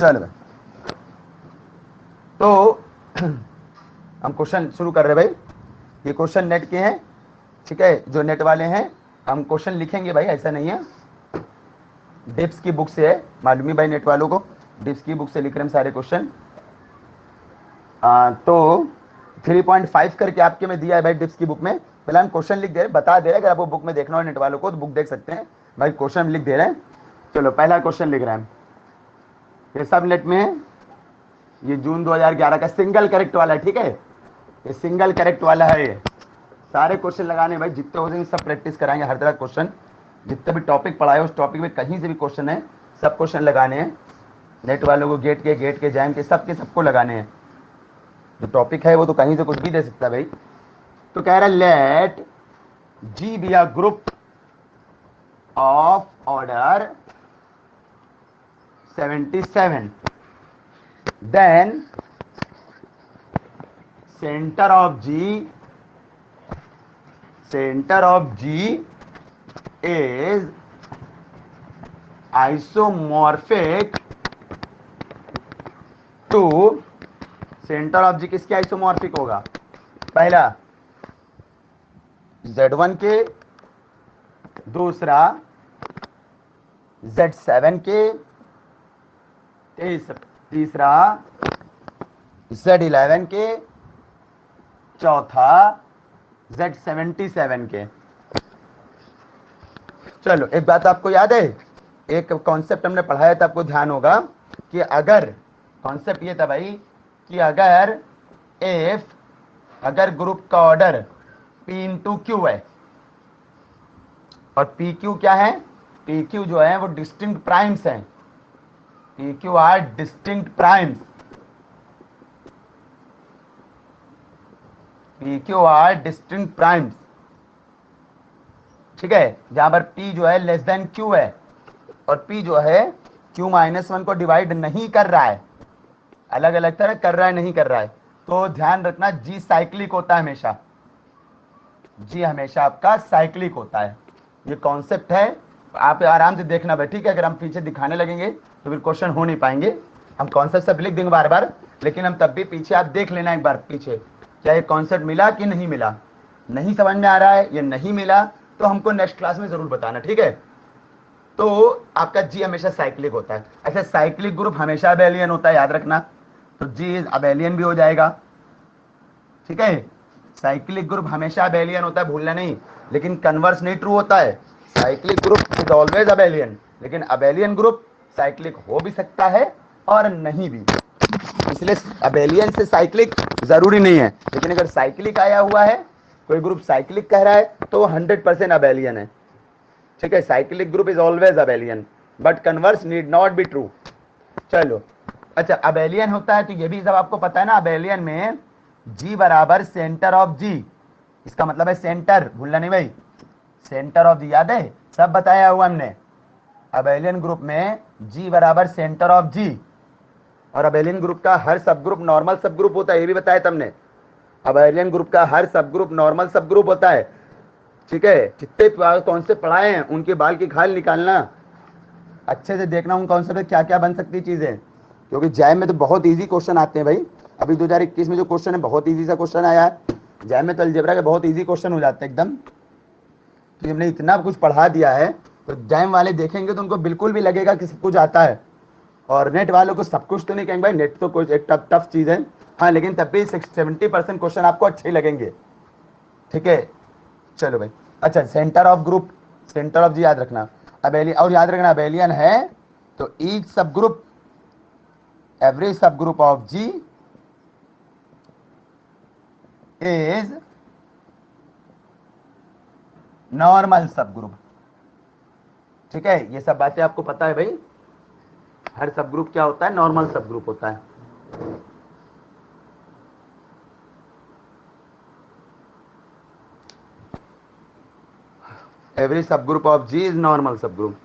चलो भाई, तो हम क्वेश्चन शुरू कर रहे भाई। ये क्वेश्चन नेट के हैं, ठीक है, जो नेट वाले हैं हम क्वेश्चन लिखेंगे भाई, ऐसा नहीं है। डिप्स की बुक से है, मालूम ही भाई नेट वालों को, डिप्स की बुक से लिख रहे हैं सारे क्वेश्चन। तो 3.5 करके आपके में दिया है भाई डिप्स की बुक में। पहले हम क्वेश्चन लिख दे रहे, बता दे रहे हैं, अगर आपको बुक में देखना हो नेट वालों को तो बुक देख सकते हैं भाई, क्वेश्चन लिख दे रहे हैं। चलो पहला क्वेश्चन लिख रहे हैं, ये सब नेट में है, ये जून 2011 का सिंगल करेक्ट वाला है, ठीक है, ये सिंगल करेक्ट वाला है। ये सारे क्वेश्चन लगाने भाई, जितने हो सकेंगे सब प्रैक्टिस कराएंगे, हर तरह क्वेश्चन, जितने भी टॉपिक पढ़ाए उस टॉपिक में कहीं से भी क्वेश्चन है, सब क्वेश्चन लगाने हैं नेट वालों को, गेट के जैम के सबको लगाने हैं। जो टॉपिक है वो तो कहीं से कुछ भी दे सकता है भाई। तो कह रहा है let G be a group of order 77, then centre of G is isomorphic to, centre of G किसके आइसोमॉर्फिक होगा? पहला Z1 के, दूसरा Z7 के, तीसरा Z11 के, चौथा Z77 के। चलो एक बात आपको याद है, एक कॉन्सेप्ट हमने पढ़ाया था, आपको ध्यान होगा कि अगर, कॉन्सेप्ट ये था भाई कि अगर ग्रुप का ऑर्डर P इंटू क्यू है, और पी क्यू क्या है, पी क्यू जो है वो डिस्टिंक्ट प्राइम्स हैं, P Q R distinct primes, P Q R distinct primes, ठीक है, जहां पर P जो है लेस देन Q है, और P जो है Q-1 को डिवाइड नहीं कर रहा है, अलग अलग तरह कर रहा है नहीं कर रहा है, तो ध्यान रखना G साइक्लिक होता है हमेशा, G हमेशा आपका साइक्लिक होता है। ये कॉन्सेप्ट है, आप आराम से देखना भाई, ठीक है, अगर हम पीछे दिखाने लगेंगे तो फिर क्वेश्चन हो नहीं पाएंगे। हम कॉन्सेप्ट सब लिख देंगे बार बार, लेकिन हम तब भी पीछे आप देख लेना एक बार पीछे, क्या ये कॉन्सेप्ट मिला कि नहीं मिला, नहीं समझ में आ रहा है ये नहीं मिला तो हमको नेक्स्ट क्लास में जरूर बताना, ठीक है। तो आपका जी हमेशा साइक्लिक होता है, ऐसे साइक्लिक ग्रुप हमेशा अबेलियन होता है, याद रखना, तो जी अबेलियन भी हो जाएगा, ठीक है, साइक्लिक ग्रुप हमेशा अबेलियन होता है, भूलना नहीं, लेकिन कन्वर्स नहीं ट्रू होता है, cyclic group is always abelian, लेकिन अबेलियन ग्रुप साइक्लिक हो भी सकता है और नहीं भी, इसलिए अबेलियन से साइक्लिक जरूरी नहीं है, लेकिन अगर साइक्लिक आया हुआ है, कोई ग्रुप साइक्लिक कह रहा है तो 100% अबेलियन है, ठीक है, cyclic group is always abelian, but converse need not be true. चलो, अच्छा अबेलियन होता है तो ये भी सब आपको पता है ना, अबेलियन में जी बराबर सेंटर ऑफ जी, इसका मतलब है सेंटर, भूलना नहीं भाई, सेंटर ऑफ जी याद है, सब बताया हुआ हमने, अबेलियन ग्रुप में जी बराबर सेंटर ऑफ जी, और अबेलियन ग्रुप का हर सब ग्रुप नॉर्मल सब ग्रुप होता है, ये भी बताया तुमने, अबेलियन ग्रुप का हर सब ग्रुप नॉर्मल सब ग्रुप होता है, ठीक है, जितने कौन से पढ़ाए हैं उनके बाल की खाल निकालना, अच्छे से देखना उन कॉन्सेप्ट में क्या क्या बन सकती है चीजें, क्योंकि जैम में तो बहुत इजी क्वेश्चन आते हैं भाई, अभी 2021 में जो क्वेश्चन है बहुत इजी सा क्वेश्चन आया है, जैम में तो अलजेब्रा के बहुत इजी क्वेश्चन हो जाते हैं एकदम, तो हमने इतना कुछ पढ़ा दिया है, तो जैम वाले देखेंगे तो उनको बिल्कुल भी लगेगा कि सब कुछ आता है, और नेट वालों को सब कुछ तो नहीं कहेंगे भाई, नेट तो कुछ एक टफ टफ चीज है, हाँ लेकिन तब भी 70% क्वेश्चन आपको अच्छे ही लगेंगे, ठीक है। चलो भाई, अच्छा centre of group, centre of G याद रखना, अबेलियन, और याद रखना अबेलियन है तो each subgroup, every subgroup of G is normal subgroup, ठीक है, ये सब बातें आपको पता है भाई, हर सब ग्रुप क्या होता है, नॉर्मल सब ग्रुप होता है। Every subgroup of G is normal subgroup.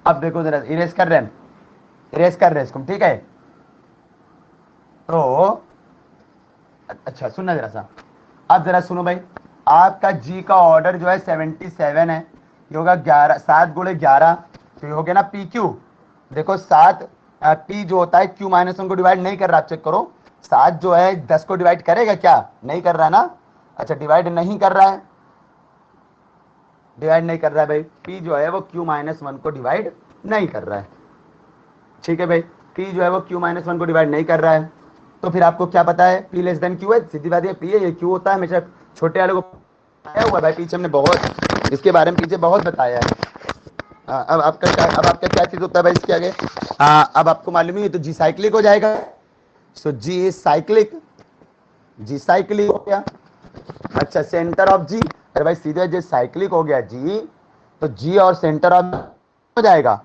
अब देखो जरा, इरेज कर रहे हैं, इरेज कर रहे हैं इसको, ठीक है। तो अच्छा सुनना जरा सा, अब जरा सुनो भाई, आपका जी का ऑर्डर जो है 77 है, ये होगा 11, 7 × 11, तो ये हो गया ना पी क्यू। देखो 7 पी जो होता है क्यू माइनस 1 को डिवाइड नहीं कर रहा, चेक करो 7 जो है 10 को डिवाइड करेगा क्या, नहीं कर रहा ना। अच्छा डिवाइड नहीं कर रहा है, डिवाइड नहीं कर रहा है भाई, पी जो है वो क्यू माइनस 1 को डिवाइड नहीं कर रहा है, ठीक है भाई। पी जो है वो क्यू माइनस 1 को डिवाइड नहीं कर रहा है, तो फिर आपको क्या पता है, पी लेस देन क्यू है, सीधी बात है, पी है, ये क्यू होता है हमेशा। छोटे वाले को बताया हुआ भाई पीछे, हमने बहुत इसके बारे में पीछे बहुत बताया है। अब आपका क्या चीज होता है भाई इसके आगे, अब आपको मालूम ही है, तो जी साइक्लिक हो जाएगा। सो जी इज साइक्लिक, जी साइक्लिक हो गया। अच्छा सेंटर ऑफ जी, अरे भाई सीधे जो साइक्लिक हो गया जी, तो जी और सेंटर ऑफ हो जाएगा,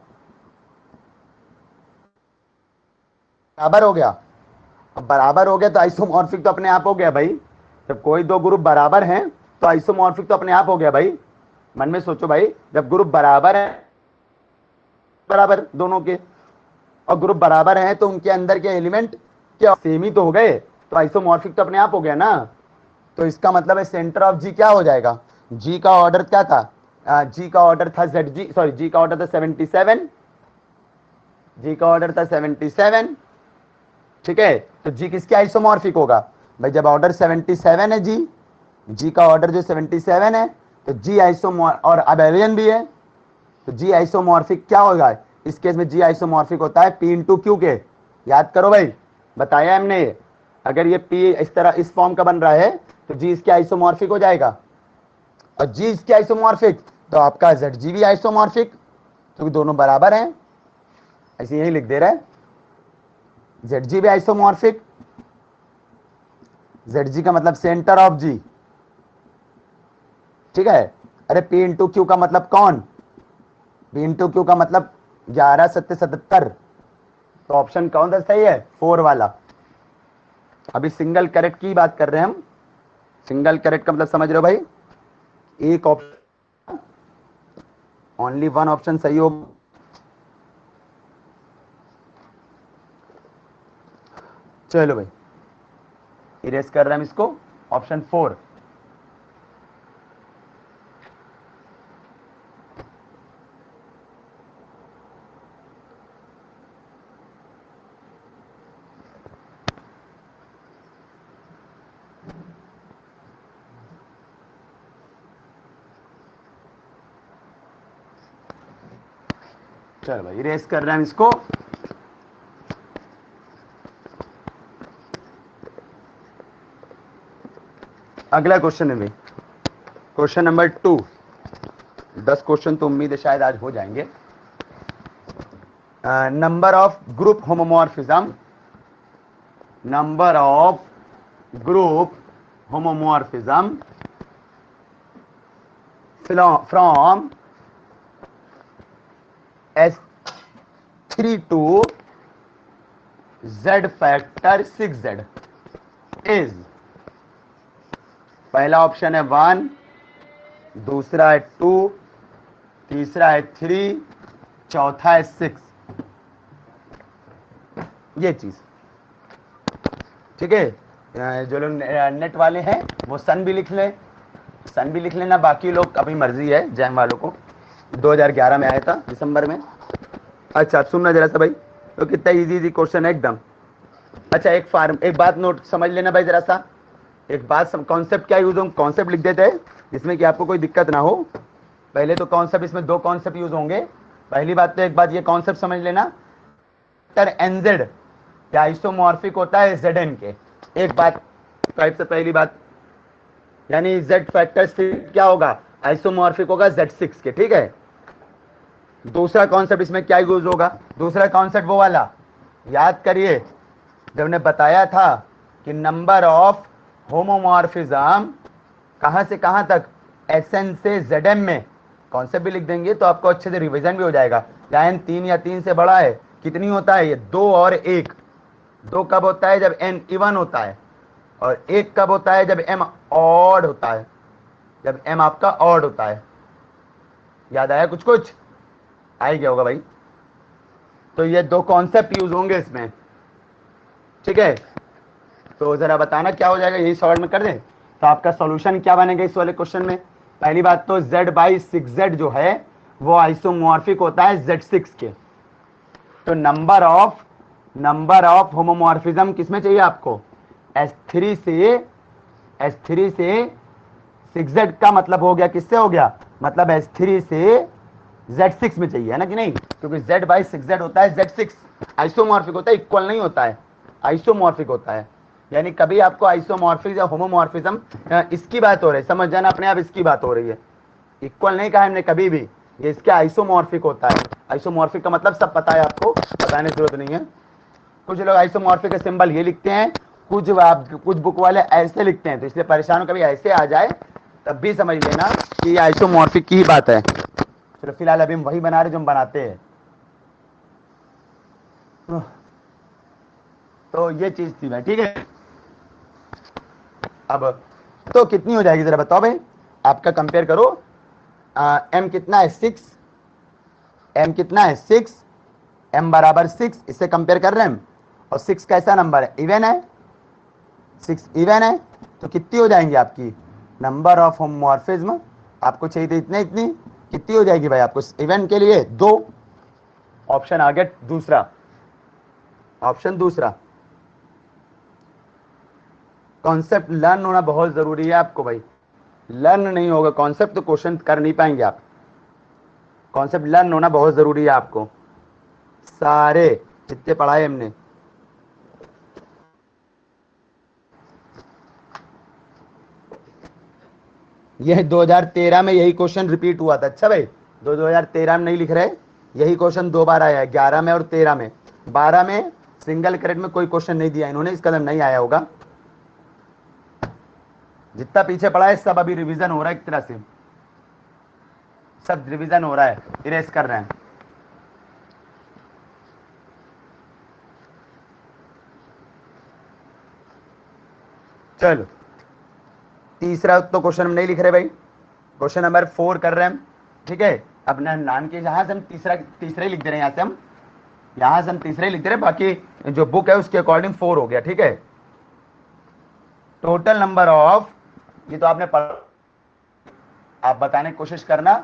बराबर हो गया। अब बराबर हो गया तो आइसोमॉर्फिक तो अपने आप हो गया भाई, जब कोई दो ग्रुप बराबर हैं तो आइसोमॉर्फिक तो अपने आप हो गया भाई। मन में सोचो भाई, जब ग्रुप बराबर है, बराबर दोनों के, और ग्रुप बराबर हैं तो उनके अंदर के एलिमेंट क्या सेम ही तो हो गए, तो आइसोमॉर्फिक तो अपने आप हो गया ना। तो इसका मतलब है सेंटर ऑफ जी क्या हो जाएगा, जी का ऑर्डर क्या था, जी का ऑर्डर था जेड जी, सॉरी जी का ऑर्डर था 77, जी का ऑर्डर था 77, ठीक है। तो जी किसके आइसोमॉर्फिक होगा भाई, जब ऑर्डर 77 है जी, जी का ऑर्डर जो 77 है, तो जी आइसोमॉर और अबेलियन भी है, तो जी आइसोमॉर्फिक क्या होगा, इस केस में जी आइसोमॉर्फिक होता है पी इंटू क्यू के। याद करो भाई, बताया हमने, अगर ये पी इस तरह इस फॉर्म का बन रहा है तो जी इसके आइसोमॉर्फिक हो जाएगा, और जी इसके आइसोमॉर्फिक तो आपका जेड जी भी आइसोमॉर्फिक, क्योंकि दोनों बराबर हैं, ऐसे यही लिख दे रहा है, जेड जी भी आइसोमॉर्फिक, जेड जी का मतलब सेंटर ऑफ जी, ठीक है। अरे पी इंटू क्यू का मतलब कौन, पी इंटू क्यू का मतलब 11 7 77, तो ऑप्शन कौन सा सही है, 4 वाला। अभी सिंगल करेक्ट की बात कर रहे हैं हम, सिंगल करेक्ट का मतलब समझ रहे हो भाई, एक ऑप्शन, ओनली वन ऑप्शन सही हो। चलो भाई इरेज कर रहे हैं हम इसको, ऑप्शन 4। चलो भाई इरेज कर रहे हैं हम इसको। अगला क्वेश्चन है भाई, क्वेश्चन नंबर 2, 10 क्वेश्चन तो उम्मीद है शायद आज हो जाएंगे। Number of group homomorphism, number of group homomorphism from S3 to Z factor 6Z is, पहला ऑप्शन है 1, दूसरा है 2, तीसरा है 3, चौथा है 6, ये चीज, ठीक है। जो लोग नेट वाले हैं वो सन भी लिख लें, सन भी लिख लेना, बाकी लोग अपनी मर्जी है, जैम वालों को 2011 में आया था दिसंबर में। अच्छा सुनना जरा सा भाई, तो कितना इजी क्वेश्चन है एकदम। अच्छा एक बात नोट समझ लेना भाई जरा सा, एक बात, कॉन्सेप्ट क्या यूज होंगे, कॉन्सेप्ट लिख देते हैं जिसमें कि आपको कोई दिक्कत ना हो। पहले तो कॉन्सेप्ट, इसमें 2 कॉन्सेप्ट यूज होंगे। पहली बात तो एक बात ये कॉन्सेप्ट समझ लेना, एनजेड या आइसोमॉर्फिक होता है जेड के, एक बात टाइप से पहली बात, यानी जेड फैक्टर क्या होगा, आइसोमॉर्फिक होगा Z6 के, ठीक है। दूसरा कॉन्सेप्ट इसमें क्या यूज होगा, दूसरा कॉन्सेप्ट वो वाला याद करिए जब ने बताया था कि नंबर ऑफ होमोमॉर्फिज्म कहां से कहां तक, Sn से Zm में, कॉन्सेप्ट भी लिख देंगे तो आपको अच्छे से रिवीजन भी हो जाएगा। या n 3 या 3 से बड़ा है, कितनी होता है ये, 2 और 1, 2 कब होता है जब n इवन होता है, और 1 कब होता है जब m ऑड होता है, जब m आपका ऑड होता है। याद आया कुछ कुछ, आ ही गया होगा भाई। तो ये दो कॉन्सेप्ट यूज होंगे इसमें, ठीक है। तो जरा बताना क्या हो जाएगा, यही सॉल्व में कर दें। तो आपका सॉल्यूशन क्या बनेगा इस वाले क्वेश्चन में? पहली बात तो Z/6Z जो है वो आइसोमॉर्फिक होता है Z6 के। तो नंबर ऑफ होमोमॉर्फिज्म किसमें चाहिए आपको? S3 से 6Z का मतलब हो गया, किससे हो गया? मतलब S3 से Z6 में चाहिए, है ना कि नहीं? क्योंकि Z/6Z होता है Z6, आइसोमॉर्फिक होता है, इक्वल नहीं होता है, आइसोमॉर्फिक होता है। यानी कभी आपको आइसोमॉर्फिक या होमोमॉर्फिज्म, इसकी बात हो रही है, समझ जाना अपने आप, इसकी बात हो रही है। इक्वल नहीं कहा हमने कभी भी, ये इसके आइसोमॉर्फिक होता है। आइसोमॉर्फिक का मतलब सब पता है आपको, बताने की जरूरत नहीं है। कुछ लोग आइसोमॉर्फिक का सिंबल ये लिखते हैं, कुछ बुक वाले ऐसे लिखते हैं, तो इसलिए परेशान हो, कभी ऐसे आ जाए तब भी समझ लेना कि ये आइसोमॉर्फिक की ही बात है। चलो फिलहाल अभी हम वही बना रहे जो हम बनाते हैं। तो ये चीज थी भाई, ठीक है। अब तो कितनी हो जाएगी जरा बताओ भाई, आपका कंपेयर करो। एम कितना है? 6। एम कितना है? 6। एम बराबर 6, इससे कंपेयर कर रहे हैं हम। और 6 कैसा नंबर है? इवन है। 6 इवन है, तो कितनी हो जाएंगी आपकी नंबर ऑफ होमोमॉर्फिज्म? आपको चाहिए थी इतने, इतनी कितनी हो जाएगी भाई आपको इवन के लिए? 2। ऑप्शन आ गया दूसरा, ऑप्शन दूसरा। कॉन्सेप्ट लर्न होना बहुत जरूरी है आपको भाई, लर्न नहीं होगा कॉन्सेप्ट तो क्वेश्चन कर नहीं पाएंगे आप। कॉन्सेप्ट लर्न होना बहुत जरूरी है आपको, सारे जितने पढ़ाए हमने। यह 2013 में यही क्वेश्चन रिपीट हुआ था। अच्छा भाई, 2013 में नहीं लिख रहे, यही क्वेश्चन 2 बार आया है, 11 में और 13 में। 12 में सिंगल क्रेडिट में कोई क्वेश्चन नहीं दिया इन्होंने, इस कदम नहीं आया होगा। जितना पीछे पड़ा है सब अभी रिवीजन हो रहा है, एक तरह से सब रिवीजन हो रहा है, इरेज कर रहे हैं। चलो तीसरा तो क्वेश्चन हम नहीं लिख रहे भाई, क्वेश्चन नंबर 4 कर रहे हैं हम, ठीक है। अपना नाम के यहां से हम तीसरा ही लिख दे रहे हैं, यहां से हम तीसरा ही लिख दे रहे हैं, बाकी जो बुक है उसके अकॉर्डिंग 4 हो गया, ठीक है। टोटल नंबर ऑफ, ये तो आपने पढ़ा, आप बताने की कोशिश करना।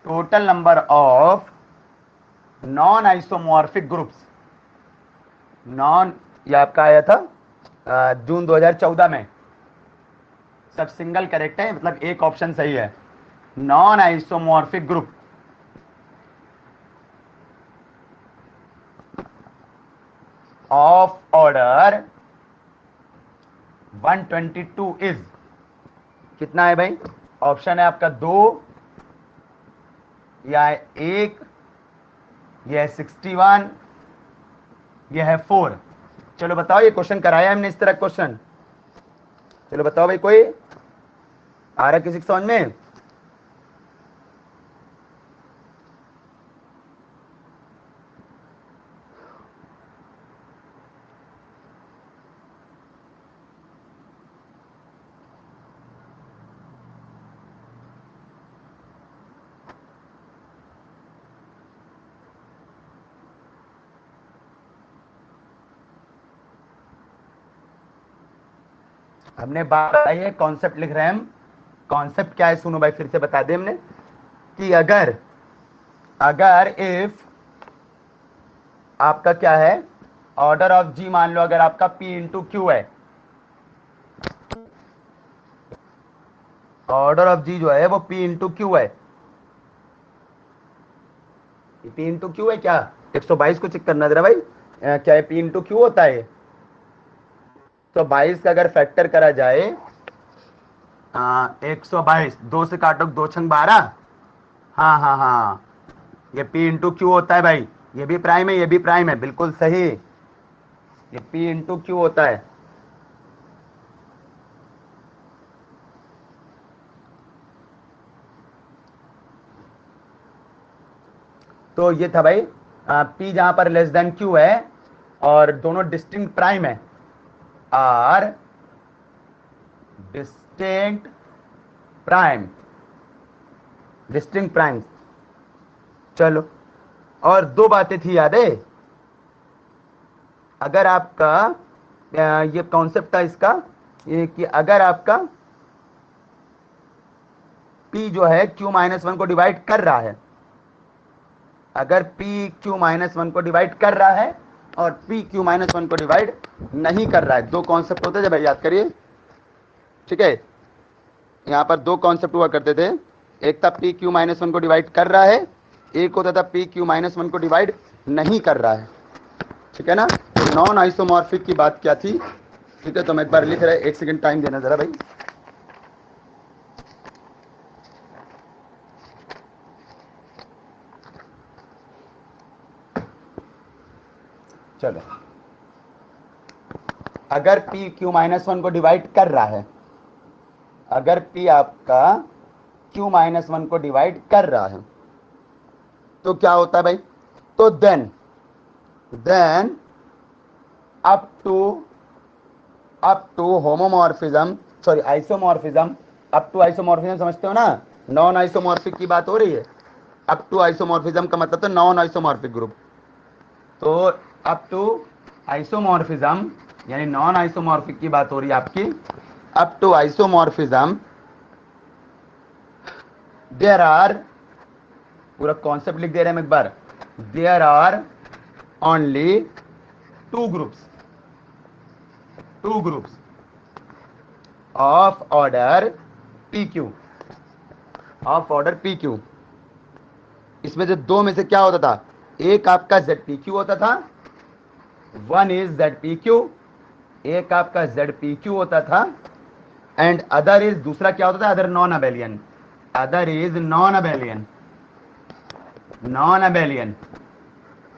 Total number of non isomorphic groups, non, ये आपका आया था जून 2014 में, सब सिंगल करेक्ट है, मतलब एक ऑप्शन सही है। Non isomorphic group of order 122 is, कितना है भाई? ऑप्शन है आपका 2 या 1, यह है 61, यह है 4। चलो बताओ, ये क्वेश्चन कराया हमने इस तरह क्वेश्चन, चलो बताओ भाई, कोई आ रहा किसी समझ में? हमने बात बताई है, कॉन्सेप्ट लिख रहे हैं हम। कॉन्सेप्ट क्या है सुनो भाई, फिर से बता दें हमने कि अगर अगर इफ आपका क्या है, ऑर्डर ऑफ जी, मान लो अगर आपका P इंटू क्यू है, ऑर्डर ऑफ जी जो है वो P इंटू क्यू है, P इंटू क्यू है क्या? 122 को चेक करना जरा भाई, क्या है P इंटू क्यू होता है? तो 22 का अगर फैक्टर करा जाए, 122, 2 से काटो, 2 छंग 12, हाँ हाँ हाँ, ये P इंटू क्यू होता है भाई, ये भी प्राइम है, ये भी प्राइम है, बिल्कुल सही, ये P इंटू क्यू होता है। तो ये था भाई, P जहां पर लेस देन क्यू है और दोनों डिस्टिंक्ट प्राइम है, are distinct prime, distinct prime. चलो और दो बातें थी, याद है? अगर आपका ये कॉन्सेप्ट था इसका, ये कि अगर आपका P जो है Q-1 को डिवाइड कर रहा है, अगर P Q-1 को डिवाइड कर रहा है और P Q-1 को डिवाइड नहीं कर रहा है, दो कॉन्सेप्ट होते थे भाई, याद करिए। ठीक है, यहां पर दो कॉन्सेप्ट हुआ करते थे, एक था P Q-1 को डिवाइड कर रहा है, एक होता था P Q-1 को डिवाइड नहीं कर रहा है। ठीक है ना? तो नॉन आइसोमॉर्फिक की बात क्या थी? ठीक है, तो मैं एक बार लिख रहा है, एक सेकंड टाइम देना जरा भाई। चलो, अगर P Q-1 को डिवाइड कर रहा है, अगर P आपका Q-1 को डिवाइड कर रहा है, तो क्या होता है भाई? तो then up to homomorphism, sorry isomorphism, up to isomorphism समझते हो ना? नॉन आइसोमॉर्फिक की बात हो रही है। अप टू आइसोमॉर्फिज्म का मतलब तो नॉन आइसोमॉर्फिक ग्रुप। तो अप टू आइसोमॉर्फिज्म यानी नॉन आइसोमॉर्फिक की बात हो रही है आपकी। Up to isomorphism there are, पूरा कॉन्सेप्ट लिख दे रहे हैं हम एक बार, there are only two groups of order P q. इसमें से दो में से क्या होता था? एक आपका जेड पी क्यू होता था, one is Z P Q, एक आपका जेड पी क्यू होता था, एंड अदर इज, दूसरा क्या होता था? Other non abelian, other is non abelian,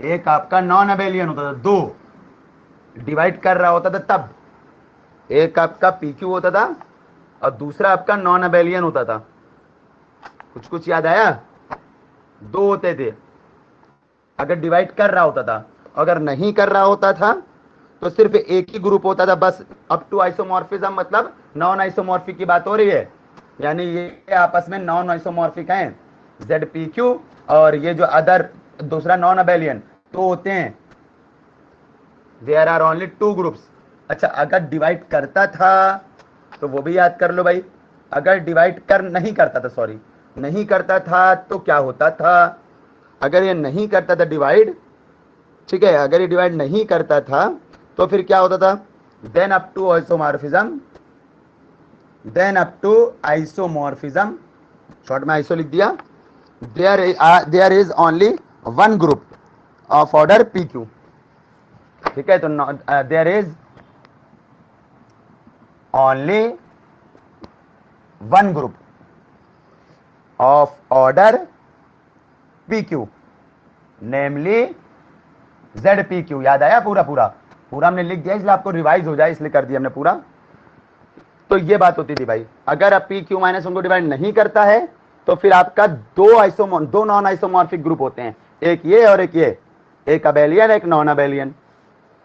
एक आपका नॉन अबेलियन होता था, दो डिवाइड कर रहा होता था तब, एक आपका पी क्यू होता था और दूसरा आपका नॉन अबेलियन होता था। कुछ याद आया? दो होते थे अगर डिवाइड कर रहा होता था, अगर नहीं कर रहा होता था तो सिर्फ एक ही ग्रुप होता था बस। अप टू आइसोमॉर्फिज्म मतलब नॉन आइसोमॉर्फिक की बात हो रही है, यानी ये आपस में नॉन आइसोमॉर्फिक हैं, जेड पी क्यू और ये जो अदर दूसरा नॉन अबेलियन, तो होते हैं। There are only two groups. अच्छा, अगर डिवाइड करता था तो वो भी याद कर लो भाई। अगर डिवाइड कर नहीं करता था, सॉरी नहीं करता था, तो क्या होता था? अगर ये नहीं करता था डिवाइड, ठीक है, अगर ये डिवाइड नहीं करता था तो फिर क्या होता था? Then up to isomorphism, short में आइसो लिख दिया, there is only one group of order P Q. ठीक है, तो there is only one group of order P Q, namely Z P Q. याद आया? पूरा हमने लिख दिया, इसलिए आपको रिवाइज हो जाए इसलिए कर दिया हमने पूरा। तो ये बात होती थी भाई, अगर आप पी क्यू माइनस वन को डिवाइड नहीं करता है तो फिर आपका दो नॉन आइसोमॉर्फिक ग्रुप होते हैं, एक ये और एक ये, एक अबेलियन एक नॉन अबेलियन।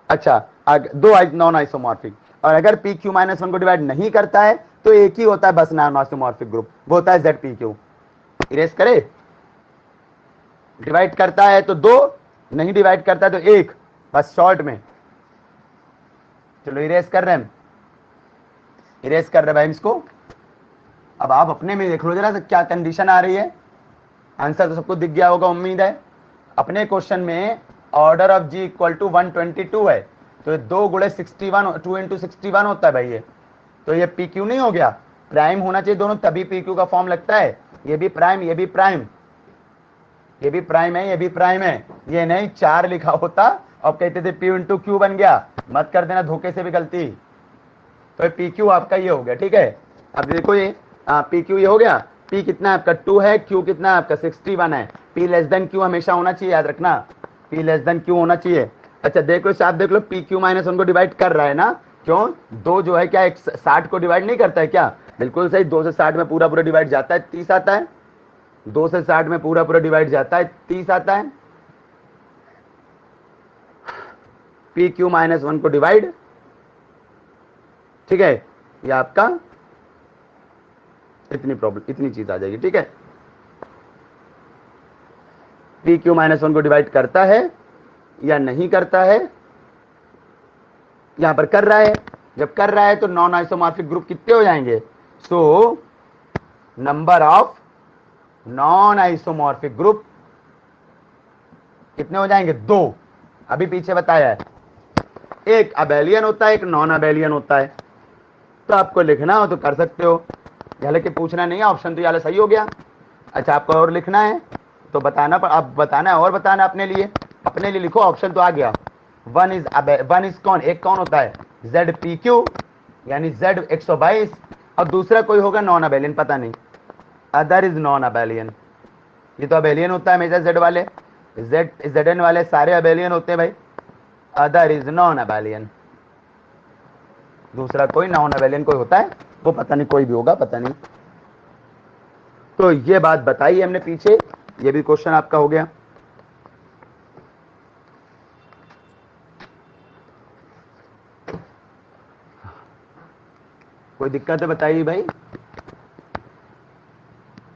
अच्छा, दो नॉन आइसोमॉर्फिक। और अगर पी क्यू माइनस वन को डिवाइड नहीं करता है तो एक ही होता है बस नॉन आइसोमॉर्फिक ग्रुप, वो होता है जेड पी क्यू। इरेज करे, डिवाइड करता है तो दो, नहीं डिवाइड करता है तो एक, बस शॉर्ट में। चलो इरेज कर रहे हैं, इरेज कर रहे भाई इसको। अब आप अपने में देख लो जरा से क्या कंडीशन आ रही है। आंसर तो सबको दिख गया होगा उम्मीद है। अपने क्वेश्चन में order of G equal to 122 है, तो ये 2 गुणे 61, 2 इंटू 61 होता है भाई ये। तो ये पी क्यू नहीं हो गया? प्राइम होना चाहिए दोनों, तभी पी क्यू का फॉर्म लगता है। ये भी प्राइम, ये भी प्राइम, ये भी प्राइम है, ये भी प्राइम है। ये नहीं 4 लिखा होता और कहते थे पी इंटू क्यू बन गया, मत कर देना धोखे से भी गलती। तो पी क्यू आपका ये हो गया। ठीक है, अब देखो ये पी क्यू ये हो गया। पी कितना है आपका? 2 है, क्यू कितना है आपका? 61 है। पी लेस देन क्यू हमेशा होना चाहिए, याद रखना, पी लेस देन क्यू होना चाहिए। अच्छा देख लो साहब, देख लो पी क्यू माइनस वन को डिवाइड कर रहा है ना, क्यों? दो जो है क्या 60 को डिवाइड नहीं करता है क्या? बिल्कुल सही, 2 से 60 में पूरा डिवाइड जाता है, 30 आता है। 2 से 60 में पूरा डिवाइड जाता है, 30 आता है। पी क्यू माइनस वन को डिवाइड, ठीक है, ये आपका इतनी प्रॉब्लम, इतनी चीज आ जाएगी। ठीक है, पी क्यू माइनस वन को डिवाइड करता है या नहीं करता है? यहां पर कर रहा है। जब कर रहा है तो नॉन आइसोमॉर्फिक ग्रुप कितने हो जाएंगे? So number of non isomorphic group कितने हो जाएंगे? 2। अभी पीछे बताया है, एक अबेलियन होता है, एक नॉन अबेलियन होता है। तो आपको लिखना हो तो कर सकते हो, हालांकि पूछना नहीं है, ऑप्शन तो यार सही हो गया। अच्छा, आपको और लिखना है तो बताना, पर अब बताना है और बताना अपने लिए लिखो, ऑप्शन तो आ गया। वन इज कौन, एक कौन होता है? जेड पी क्यू, यानी जेड 122, और दूसरा कोई होगा नॉन अबेलियन, पता नहीं, अदर इज नॉन अबेलियन। ये तो अबेलियन होता है हमेशा, जेड वाले, जेड एन वाले सारे अबेलियन होते हैं भाई। अदर इज नॉन अबेलियन, दूसरा कोई नॉन अबेलियन कोई होता है, वो पता नहीं, कोई भी होगा, पता नहीं। तो ये बात बताई हमने पीछे, ये भी क्वेश्चन आपका हो गया। कोई दिक्कत है बताइए भाई।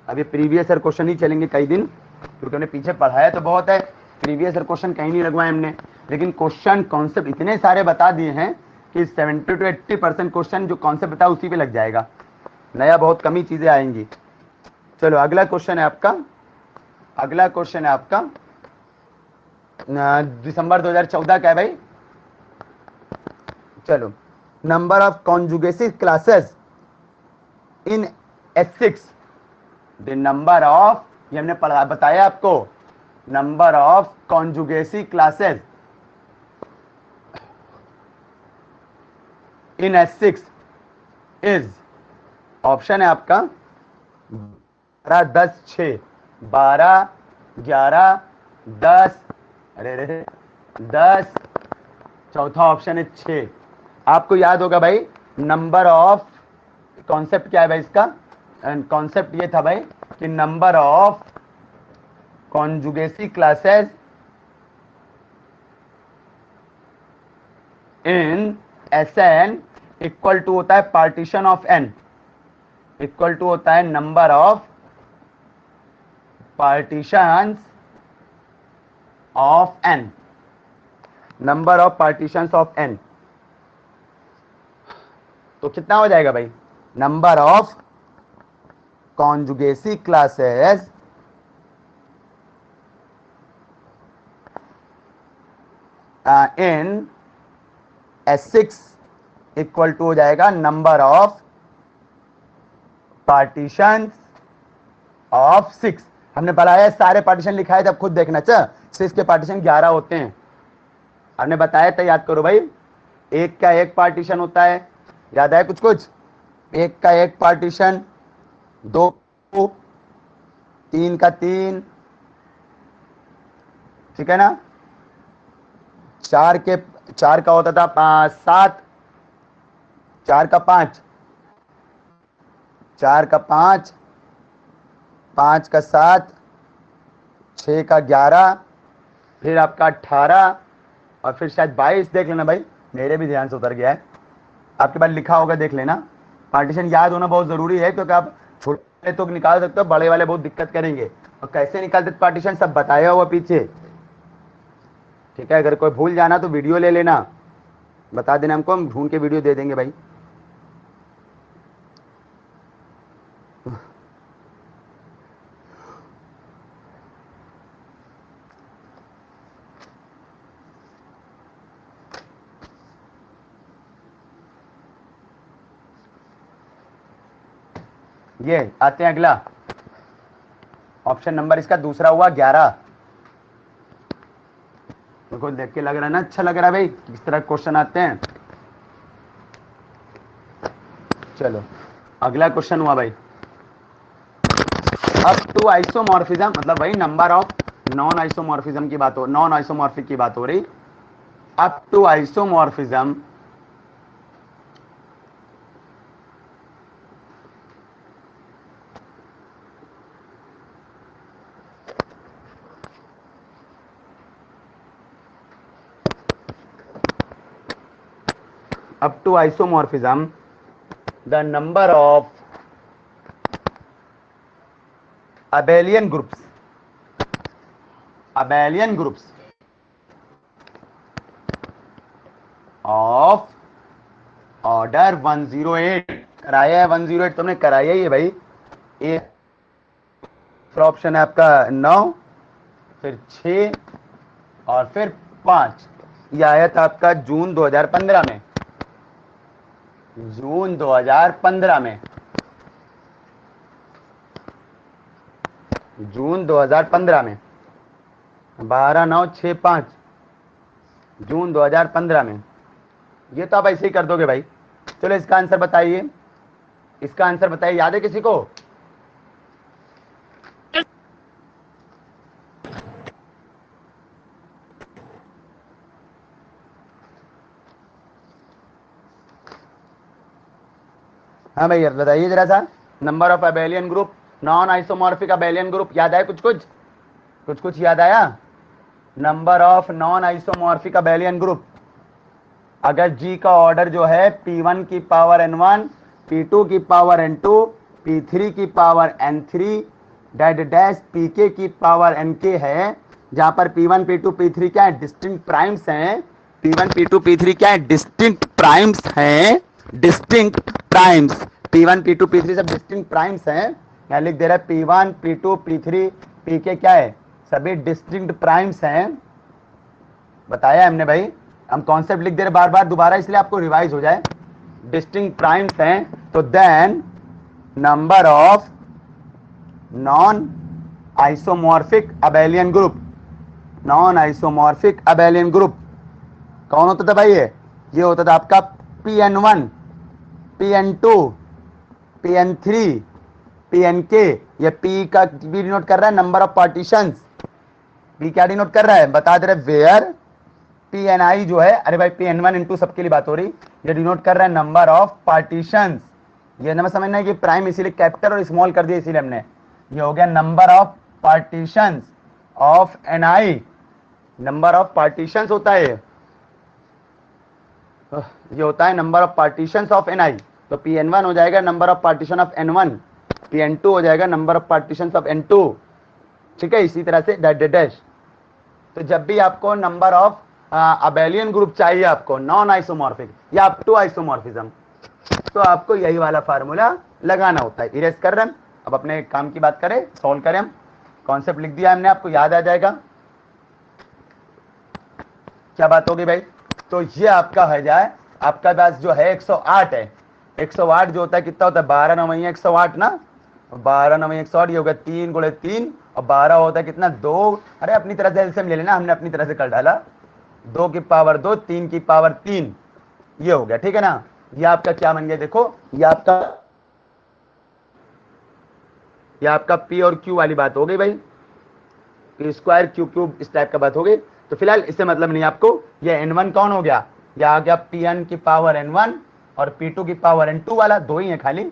अभी प्रीवियस ईयर क्वेश्चन ही चलेंगे कई दिन, क्योंकि हमने पीछे पढ़ाया तो बहुत है, प्रीवियस ईयर क्वेश्चन कहीं नहीं लगवाए हमने, लेकिन क्वेश्चन कॉन्सेप्ट इतने सारे बता दिए हैं कि 70 to 80% क्वेश्चन जो कॉन्सेप्ट बताया उसी पे लग जाएगा, नया बहुत कम ही चीजें आएंगी। चलो अगला क्वेश्चन है आपका, दिसंबर 2014 का है भाई। चलो, number of conjugacy classes in H6, the number of, ये हमने पढ़ा बताया आपको, number of conjugacy classes in H6 is, option है आपका 12, 10, 6, 12, 11, 10, अरे 10, चौथा ऑप्शन है 6। आपको याद होगा भाई, नंबर ऑफ, कॉन्सेप्ट क्या है भाई इसका? कॉन्सेप्ट ये था भाई कि number of conjugacy classes in Sn equal to होता है partition of n, equal to होता है number of partitions of n, number of partitions of n। तो कितना हो जाएगा भाई? Number of conjugacy classes in S6 equal to हो जाएगा नंबर ऑफ पार्टीशंस ऑफ 6। हमने बताया सारे पार्टीशन लिखा है, जब खुद देखना, अच्छा 6 के पार्टीशन 11 होते हैं, हमने बताया था, याद करो भाई। एक का एक पार्टीशन होता है, याद है कुछ? एक का एक पार्टीशन, 2, 3 का 3, ठीक है ना, 4 का होता था 7, 4 का 5, 4 का 5, 5 का 7, 6 का 11, फिर आपका 18, और फिर शायद 22। देख लेना भाई, मेरे भी ध्यान से उतर गया है, आपके पास लिखा होगा, देख लेना। पार्टीशन याद होना बहुत जरूरी है, क्योंकि आप छोटे तो निकाल सकते हो, बड़े वाले बहुत दिक्कत करेंगे, और कैसे निकालते पार्टीशन सब बताया हुआ पीछे, ठीक है। अगर कोई भूल जाना तो वीडियो ले लेना, बता देना हमको, हम ढूंढ के वीडियो दे देंगे भाई। ये आते हैं अगला, ऑप्शन नंबर इसका दूसरा हुआ 11। देखो देख के लग रहा है ना, अच्छा लग रहा है भाई किस तरह क्वेश्चन आते हैं। चलो अगला क्वेश्चन हुआ भाई, अप टू आइसोमॉर्फिज्म, मतलब भाई नंबर ऑफ नॉन आइसोमॉर्फिज्म की बात हो, नॉन आइसोमॉर्फिक की बात हो रही। Up to isomorphism up to isomorphism, the number of abelian groups abelian groups of order 108 कराया है। 108 तुमने कराया ही है भाई। ए ऑप्शन है आपका 9, फिर 6 और फिर 5। ये आया था आपका जून 2015 में, जून 2015 में, जून 2015 में 12/9/6/5 जून 2015 में। ये तो आप ऐसे ही कर दोगे भाई। चलो इसका आंसर बताइए, इसका आंसर बताइए, याद है किसी को? हाँ भैया बताइए जरा सा। Number of abelian group, non isomorphic abelian group, याद आया? कुछ याद आया? Number of non isomorphic abelian group, अगर G का ऑर्डर जो है P1 की पावर N1, P2 की पावर N2, P3 की power N3 dash dash Pk की पावर Nk है, जहां पर P1 P2 P3 क्या है? डिस्टिंक्ट प्राइम्स हैं। P1 P2 P3 क्या है? डिस्टिंक्ट प्राइम्स हैं, distinct primes. P1 P2 P3 सब डिस्टिंक्ट प्राइम्स हैं। यहाँ लिख दे रहा है P1 P2 P3 Pk क्या है? सभी डिस्टिंक्ट प्राइम्स हैं। बताया हमने भाई, हम कॉन्सेप्ट लिख दे रहे बार बार दोबारा, इसलिए आपको रिवाइज हो जाए। डिस्टिंक्ट प्राइम्स हैं, तो then number of non isomorphic abelian group, non isomorphic abelian group कौन होता था भाई? ये होता था आपका Pn1, Pn2, Pn3, Pnk। ये P का भी डिनोट कर रहा है नंबर ऑफ पार्टीशंस। P क्या डिनोट कर रहा है? बता दे रहे वेयर Pni जो है, अरे भाई Pn1 इंटू सबके लिए बात हो रही, ये डिनोट कर रहा है नंबर ऑफ पार्टीशंस। ये ना समझना है कि प्राइम इसीलिए कैपिटल और स्मॉल कर दिया, इसीलिए हमने, ये हो गया number of partitions of Ni। Number of partitions होता है ये होता है number of partitions of Ni। तो Pn1 हो जाएगा number of partition of N1, Pn2 हो जाएगा number of partitions of N2। ठीक है, इसी तरह से डैश डैश। तो जब भी आपको नंबर ऑफ अबेलियन ग्रुप चाहिए, आपको नॉन आइसोमॉर्फिक या अप टू आइसोमॉर्फिज्म, तो आपको यही वाला फार्मूला लगाना होता है। इरेज कर रहे हैं, अब अपने काम की बात करें, सॉल्व करें। हम कॉन्सेप्ट लिख दिया हमने, आपको याद आ जाएगा क्या बात होगी भाई। तो ये आपका हो जाए, आपका पास जो है 108 है। 108 जो होता है कितना होता है? 12×9 108 ना, 12×9 108, ये हो गया 3 × 3 और 12 होता है कितना? 2। अरे अपनी तरह से एलसीएम ले लेना, हमने अपनी तरह से कर डाला। 2 की पावर 2, 3 की पावर 3, ये हो गया। ठीक है ना, ये आपका क्या बन गया? देखो ये आपका P और Q वाली बात हो गई भाई, P² Q³ इस टाइप का बात हो गई। तो फिलहाल इससे मतलब नहीं आपको। ये N1 कौन हो गया? ये आ गया Pn की पावर N1 और P2 की पावर N2 वाला, 2 ही है खाली।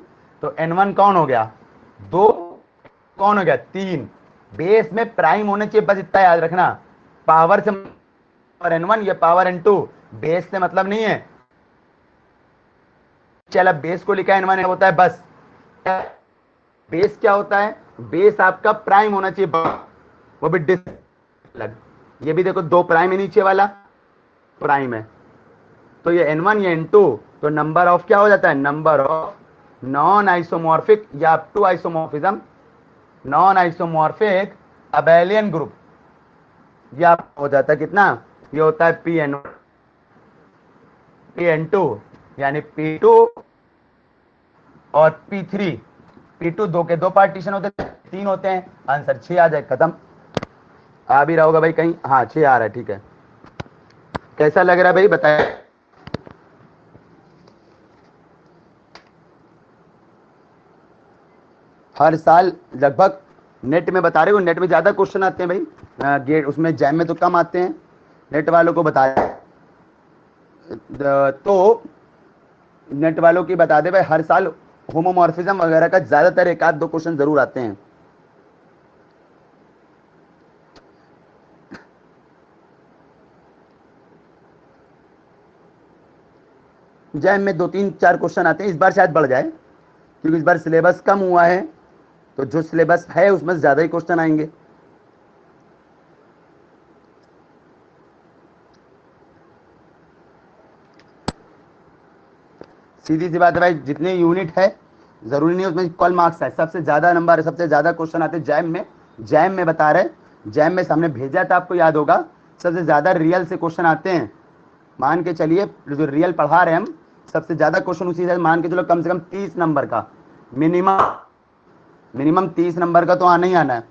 तो N1 कौन हो गया? 2। कौन हो गया? 3। बेस में प्राइम होने चाहिए, बस इतना याद रखना। पावर से पावर N1, ये पावर N2, बेस से मतलब नहीं है। चलो बेस को लिखा है N1 होता है बस। बेस क्या होता है? बेस आपका प्राइम होना चाहिए, वो भी अलग। ये भी देखो 2 प्राइम है, नीचे वाला प्राइम है। तो ये N1 ये N2, तो नंबर ऑफ क्या हो जाता है? नंबर ऑफ नॉन आइसोमॉर्फिक या up to isomorphism, non isomorphic abelian group, ये आप हो जाता है कितना? ये होता है Pn1 Pn2, यानी P2 और P3। P2 2 के 2 पार्टीशन होते हैं, 3 होते हैं। आंसर 6 आ जाए, खत्म। आ भी रहा होगा भाई कहीं, हाँ 6 आ रहा है। ठीक है, कैसा लग रहा है भाई बताए? हर साल लगभग नेट में बता रहे हो, नेट में ज्यादा क्वेश्चन आते हैं भाई, गेट उसमें जैम में तो कम आते हैं। नेट वालों को बताया तो नेट वालों की बता दे भाई, हर साल होमोमॉर्फिज्म वगैरह का ज्यादातर 1-2 क्वेश्चन जरूर आते हैं। जैम में 2-3-4 क्वेश्चन आते हैं, इस बार शायद बढ़ जाए क्योंकि इस बार सिलेबस कम हुआ है, तो जो सिलेबस है उसमें ज्यादा ही क्वेश्चन आएंगे। सीधी सी बात है भाई, जितने यूनिट है जरूरी नहीं उसमें इक्वल मार्क्स है। सबसे ज्यादा नंबर, सबसे ज्यादा क्वेश्चन आते जैम में। जैम में बता रहे, जैम में सामने भेजा था आपको, याद होगा, सबसे ज्यादा रियल से क्वेश्चन आते हैं। मान के चलिए जो रियल पढ़ा रहे हम, सबसे ज्यादा क्वेश्चन उसी से मान के चलो, कम से कम 30 नंबर का मिनिमम 30 नंबर का तो आना ही आना है।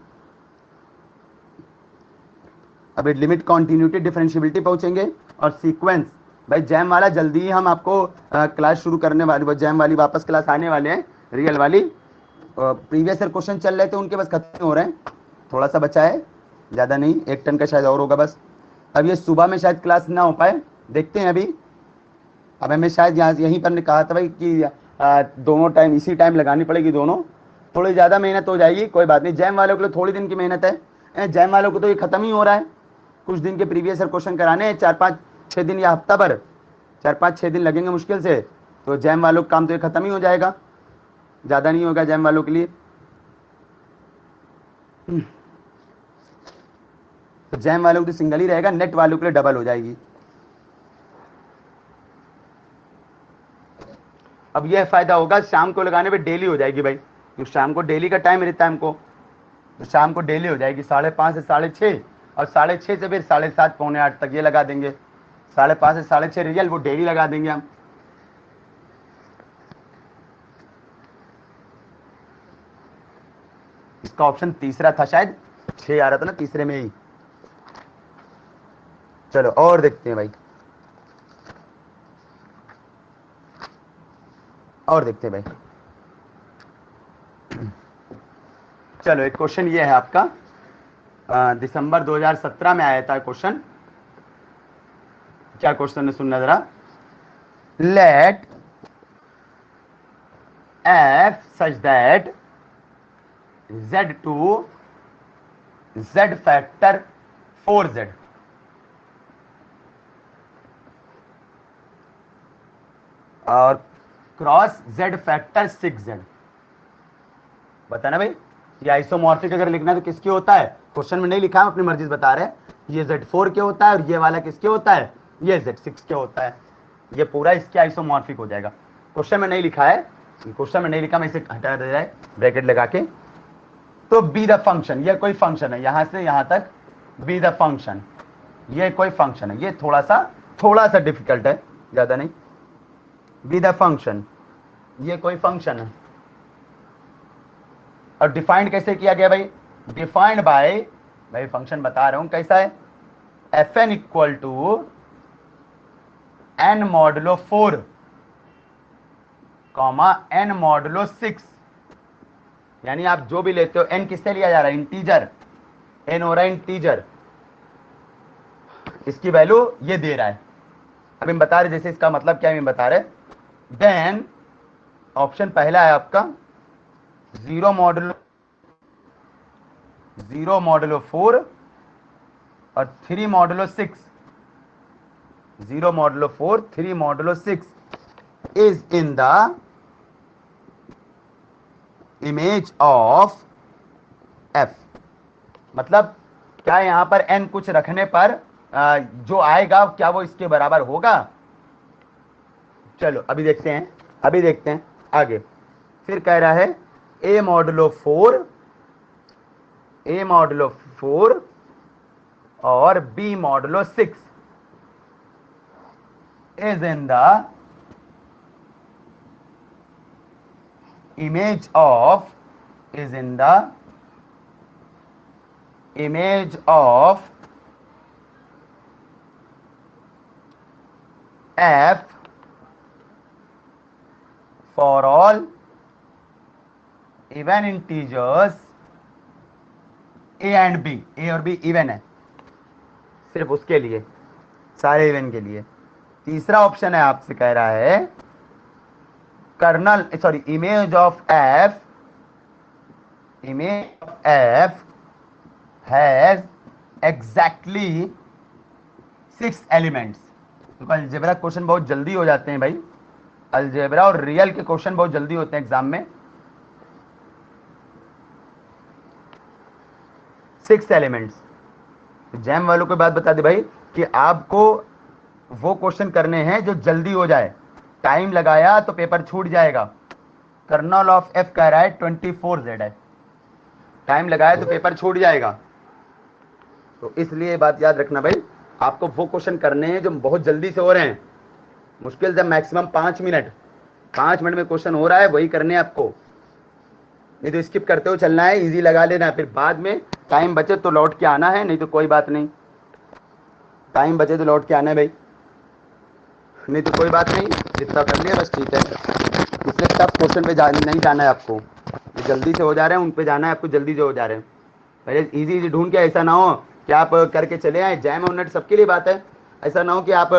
अभी लिमिट, कॉन्टिन्यूटी, डिफरेंशियबिलिटी पहुंचेंगे और सीक्वेंस। भाई जैम वाला जल्दी ही हम आपको क्लास शुरू करने वाले, जैम वाली वापस क्लास आने वाले हैं। रियल वाली प्रीवियस ईयर क्वेश्चन चल रहे थे, उनके बस खत्म हो रहे हैं, थोड़ा सा बचा है, ज़्यादा नहीं, 1 टन का शायद और होगा बस। अब ये सुबह में शायद क्लास ना हो पाए, देखते हैं अभी। अब हमें शायद यहाँ यहीं पर ने कहा था भाई कि दोनों टाइम इसी टाइम लगानी पड़ेगी, दोनों थोड़ी ज़्यादा मेहनत हो जाएगी, कोई बात नहीं। जैम वालों के लिए थोड़ी दिन की मेहनत है, जैम वालों को तो ये खत्म ही हो रहा है। कुछ दिन के प्रीवियस ईयर क्वेश्चन कराने हैं, 4-5-6 दिन या हफ्ता भर, 4-5-6 दिन लगेंगे मुश्किल से, तो जैम वालों का काम तो ये खत्म ही हो जाएगा, ज़्यादा नहीं होगा जैम वालों के लिए। तो जैम वालों को तो सिंगल ही रहेगा, नेट वालों के लिए डबल हो जाएगी। अब यह फायदा होगा, शाम को लगाने पे डेली हो जाएगी भाई, तो शाम को डेली का टाइम रहता है हमको, तो शाम को डेली हो जाएगी 5:30 से 6:30, और 6:30 से फिर 7:30 पौने 8 तक ये लगा देंगे। 5:30 से 6:30 रियल, वो डेली लगा देंगे हम। इसका ऑप्शन तीसरा था शायद, 6 आ रहा था ना तीसरे में ही। चलो और देखते हैं भाई, और देखते हैं भाई। चलो एक क्वेश्चन ये है आपका, दिसंबर 2017 में आया था क्वेश्चन। क्या क्वेश्चन है सुनना जरा। Let F such that z to z factor 4z और क्रॉस z फैक्टर 6z। बताना भाई, ये आइसोमॉर्फिक अगर लिखना है तो किसके होता है, क्वेश्चन में नहीं लिखा है, अपनी मर्जी से बता रहे हैं। ये Z4 के होता है और ये वाला किसके होता है, ये Z6 के होता है। ये पूरा इसके आइसोमॉर्फिक हो जाएगा। क्वेश्चन में नहीं लिखा है, क्वेश्चन में नहीं लिखा, मैं इसे हटा दे रहा है ब्रैकेट लगा के। तो बी द फंक्शन, ये कोई फंक्शन है, यहां से यहां तक बी द फंक्शन, ये कोई फंक्शन है। ये थोड़ा सा डिफिकल्ट है, ज्यादा नहीं। बी द फंक्शन, ये कोई फंक्शन है। और डिफाइंड कैसे किया गया भाई, डिफाइंड बाय, भाई फंक्शन बता रहा हूं कैसा है, fn equal to n modulo 4 comma n modulo 6। यानी आप जो भी लेते हो, n किससे लिया जा रहा है, इंटीजर, n हो रहा है इंटीजर, इसकी वैल्यू ये दे रहा है। अब हम बता रहे, जैसे इसका मतलब क्या है हम बता रहे। देन ऑप्शन पहला है आपका 0 मॉडुलो 4 और 3 modulo 6। 0 modulo 4, 3 modulo 6 is in the image of f। मतलब क्या यहां पर n कुछ रखने पर जो आएगा क्या वो इसके बराबर होगा। चलो अभी देखते हैं आगे। फिर कह रहा है a मॉडुलो 4 और b modulo 6 is in the image of f for all even integers a and b। a और b इवन है, सिर्फ उसके लिए, सारे इवन के लिए। तीसरा ऑप्शन है, आपसे कह रहा है image of f has exactly 6 elements. तो अलजेब्रा क्वेश्चन बहुत जल्दी हो जाते हैं भाई, अलजेब्रा और रियल के क्वेश्चन बहुत जल्दी होते हैं एग्जाम में। 6 एलिमेंट्स। जैम वालों को बात बता दे भाई कि आपको वो क्वेश्चन करने हैं जो जल्दी हो जाए, टाइम लगाया तो पेपर छूट जाएगा। कर्नल ऑफ एफ कह रहा है 24Z है, टाइम लगाया तो पेपर छूट जाएगा। तो इसलिए बात याद रखना भाई, आपको वो क्वेश्चन करने हैं जो बहुत जल्दी से हो रहे हैं, मुश्किल से मैक्सिमम 5 मिनट, 5 मिनट में क्वेश्चन हो रहा है वही करने हैं आपको, नहीं तो स्किप करते हो चलना है, इजी लगा लेना है, फिर बाद में टाइम बचे तो लौट के आना है, नहीं तो कोई बात नहीं, टाइम बचे तो लौट के आना है भाई, नहीं तो कोई बात नहीं, जितना कर लिया बस ठीक है। इसलिए टफ क्वेश्चन पे नहीं जाना है आपको, जो जल्दी से हो जा रहे हैं उन पे जाना है आपको, जल्दी से हो जा रहे हैं। पहले इजी ढूंढ के, ऐसा ना हो कि आप करके चले आए, जैम मिनट सबके लिए बात है, ऐसा ना हो कि आप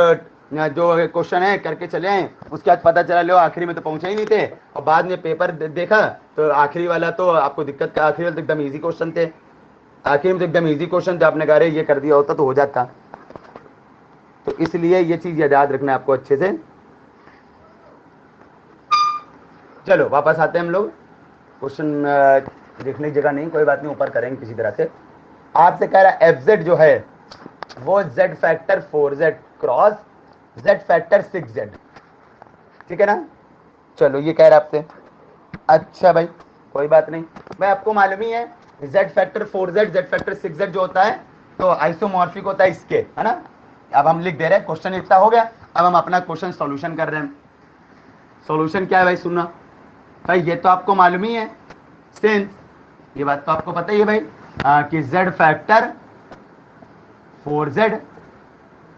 जो क्वेश्चन है करके चले आए, उसके बाद पता चला लो आखिरी में तो पहुंचे ही नहीं थे, और बाद में पेपर देखा तो आखिरी वाला तो आपको दिक्कत का, आखिरी वाला तो एकदम ईजी क्वेश्चन थे, आखिरी में तो एकदम ईजी क्वेश्चन थे, आपने कहा ये कर दिया होता तो हो जाता। तो इसलिए ये चीज याद रखना है आपको अच्छे से। चलो वापस आते हैं हम लोग, क्वेश्चन लिखने की जगह नहीं, कोई बात नहीं, ऊपर करेंगे किसी तरह से। आपसे कह रहा है एफ जो है वो z factor 4z cross z factor 6z, ठीक है ना। चलो ये कह रहा है आपसे, अच्छा भाई कोई बात नहीं, भाई आपको मालूम ही है z factor 4z z factor 6z जो होता है तो आइसोमॉर्फिक होता है इसके, है ना। अब हम लिख दे रहे हैं, क्वेश्चन इतना हो गया, अब हम अपना क्वेश्चन सॉल्यूशन कर रहे हैं। सॉल्यूशन क्या है भाई, सुनना भाई, ये तो आपको मालूम ही है, सिंस ये बात तो आपको पता ही है भाई कि z फैक्टर 4z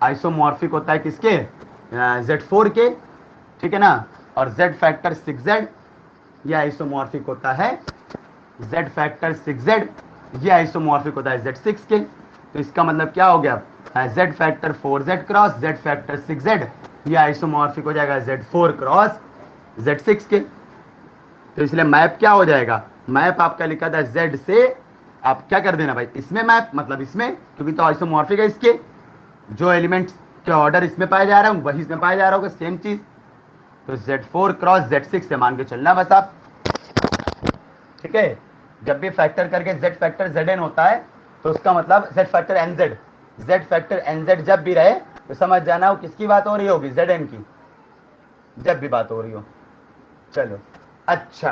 आइसोमॉर्फिक होता है किसके, Z4 के, ठीक है ना, और z फैक्टर 6z ये आइसोमॉर्फिक होता है, z फैक्टर 6z ये आइसोमॉर्फिक होता है Z6 के। तो इसका मतलब क्या हो गया, z factor 4z cross z factor 6z ये आइसोमॉर्फिक हो जाएगा Z4 क्रॉस Z6 के। तो इसलिए मैप क्या हो जाएगा, मैप आपका लिखा था z से, आप क्या कर देना भाई इसमें मैप, मतलब इसमें, क्योंकि तो आइसोमॉर्फिक है इसके, जो एलिमेंट्स के ऑर्डर इसमें पाया जा रहा है वही इसमें पाया जा रहा होगा, सेम चीज। तो Z4 क्रॉस Z6 से मान के चलना बस आप, ठीक है। जब भी फैक्टर करके z फैक्टर Zn होता है तो उसका मतलब z factor Nz, z factor Nz जब भी रहे तो समझ जाना वो किसकी बात हो रही होगी, Zn की, जब भी बात हो रही हो। चलो अच्छा,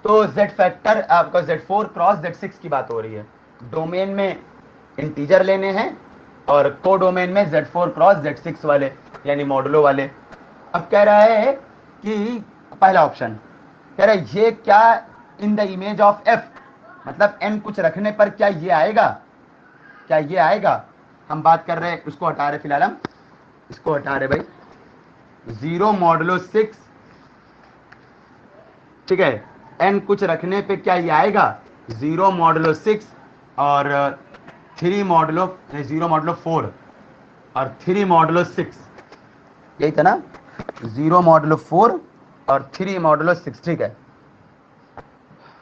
तो z फैक्टर आपका Z4 क्रॉस Z6 की बात हो रही है, डोमेन में इंटीजर लेने हैं और को डोमेन में Z4 क्रॉस Z6 वाले यानी मॉडुलो वाले। अब कह रहा है कि पहला ऑप्शन कह रहा है ये क्या in the image of f, मतलब n कुछ रखने पर क्या ये आएगा, क्या ये आएगा। हम बात कर रहे हैं, उसको हटा रहे, फिलहाल हम इसको हटा रहे भाई, 0 मॉडुलो 6, ठीक है, n कुछ रखने पे क्या ये आएगा, 0 मॉडुलो 6 और 3 मॉडुलो 0 मॉडुलो 4 और 3 मॉडुलो 6, यही था ना, 0 मॉडुलो 4 और 3 मॉडुलो 6, ठीक है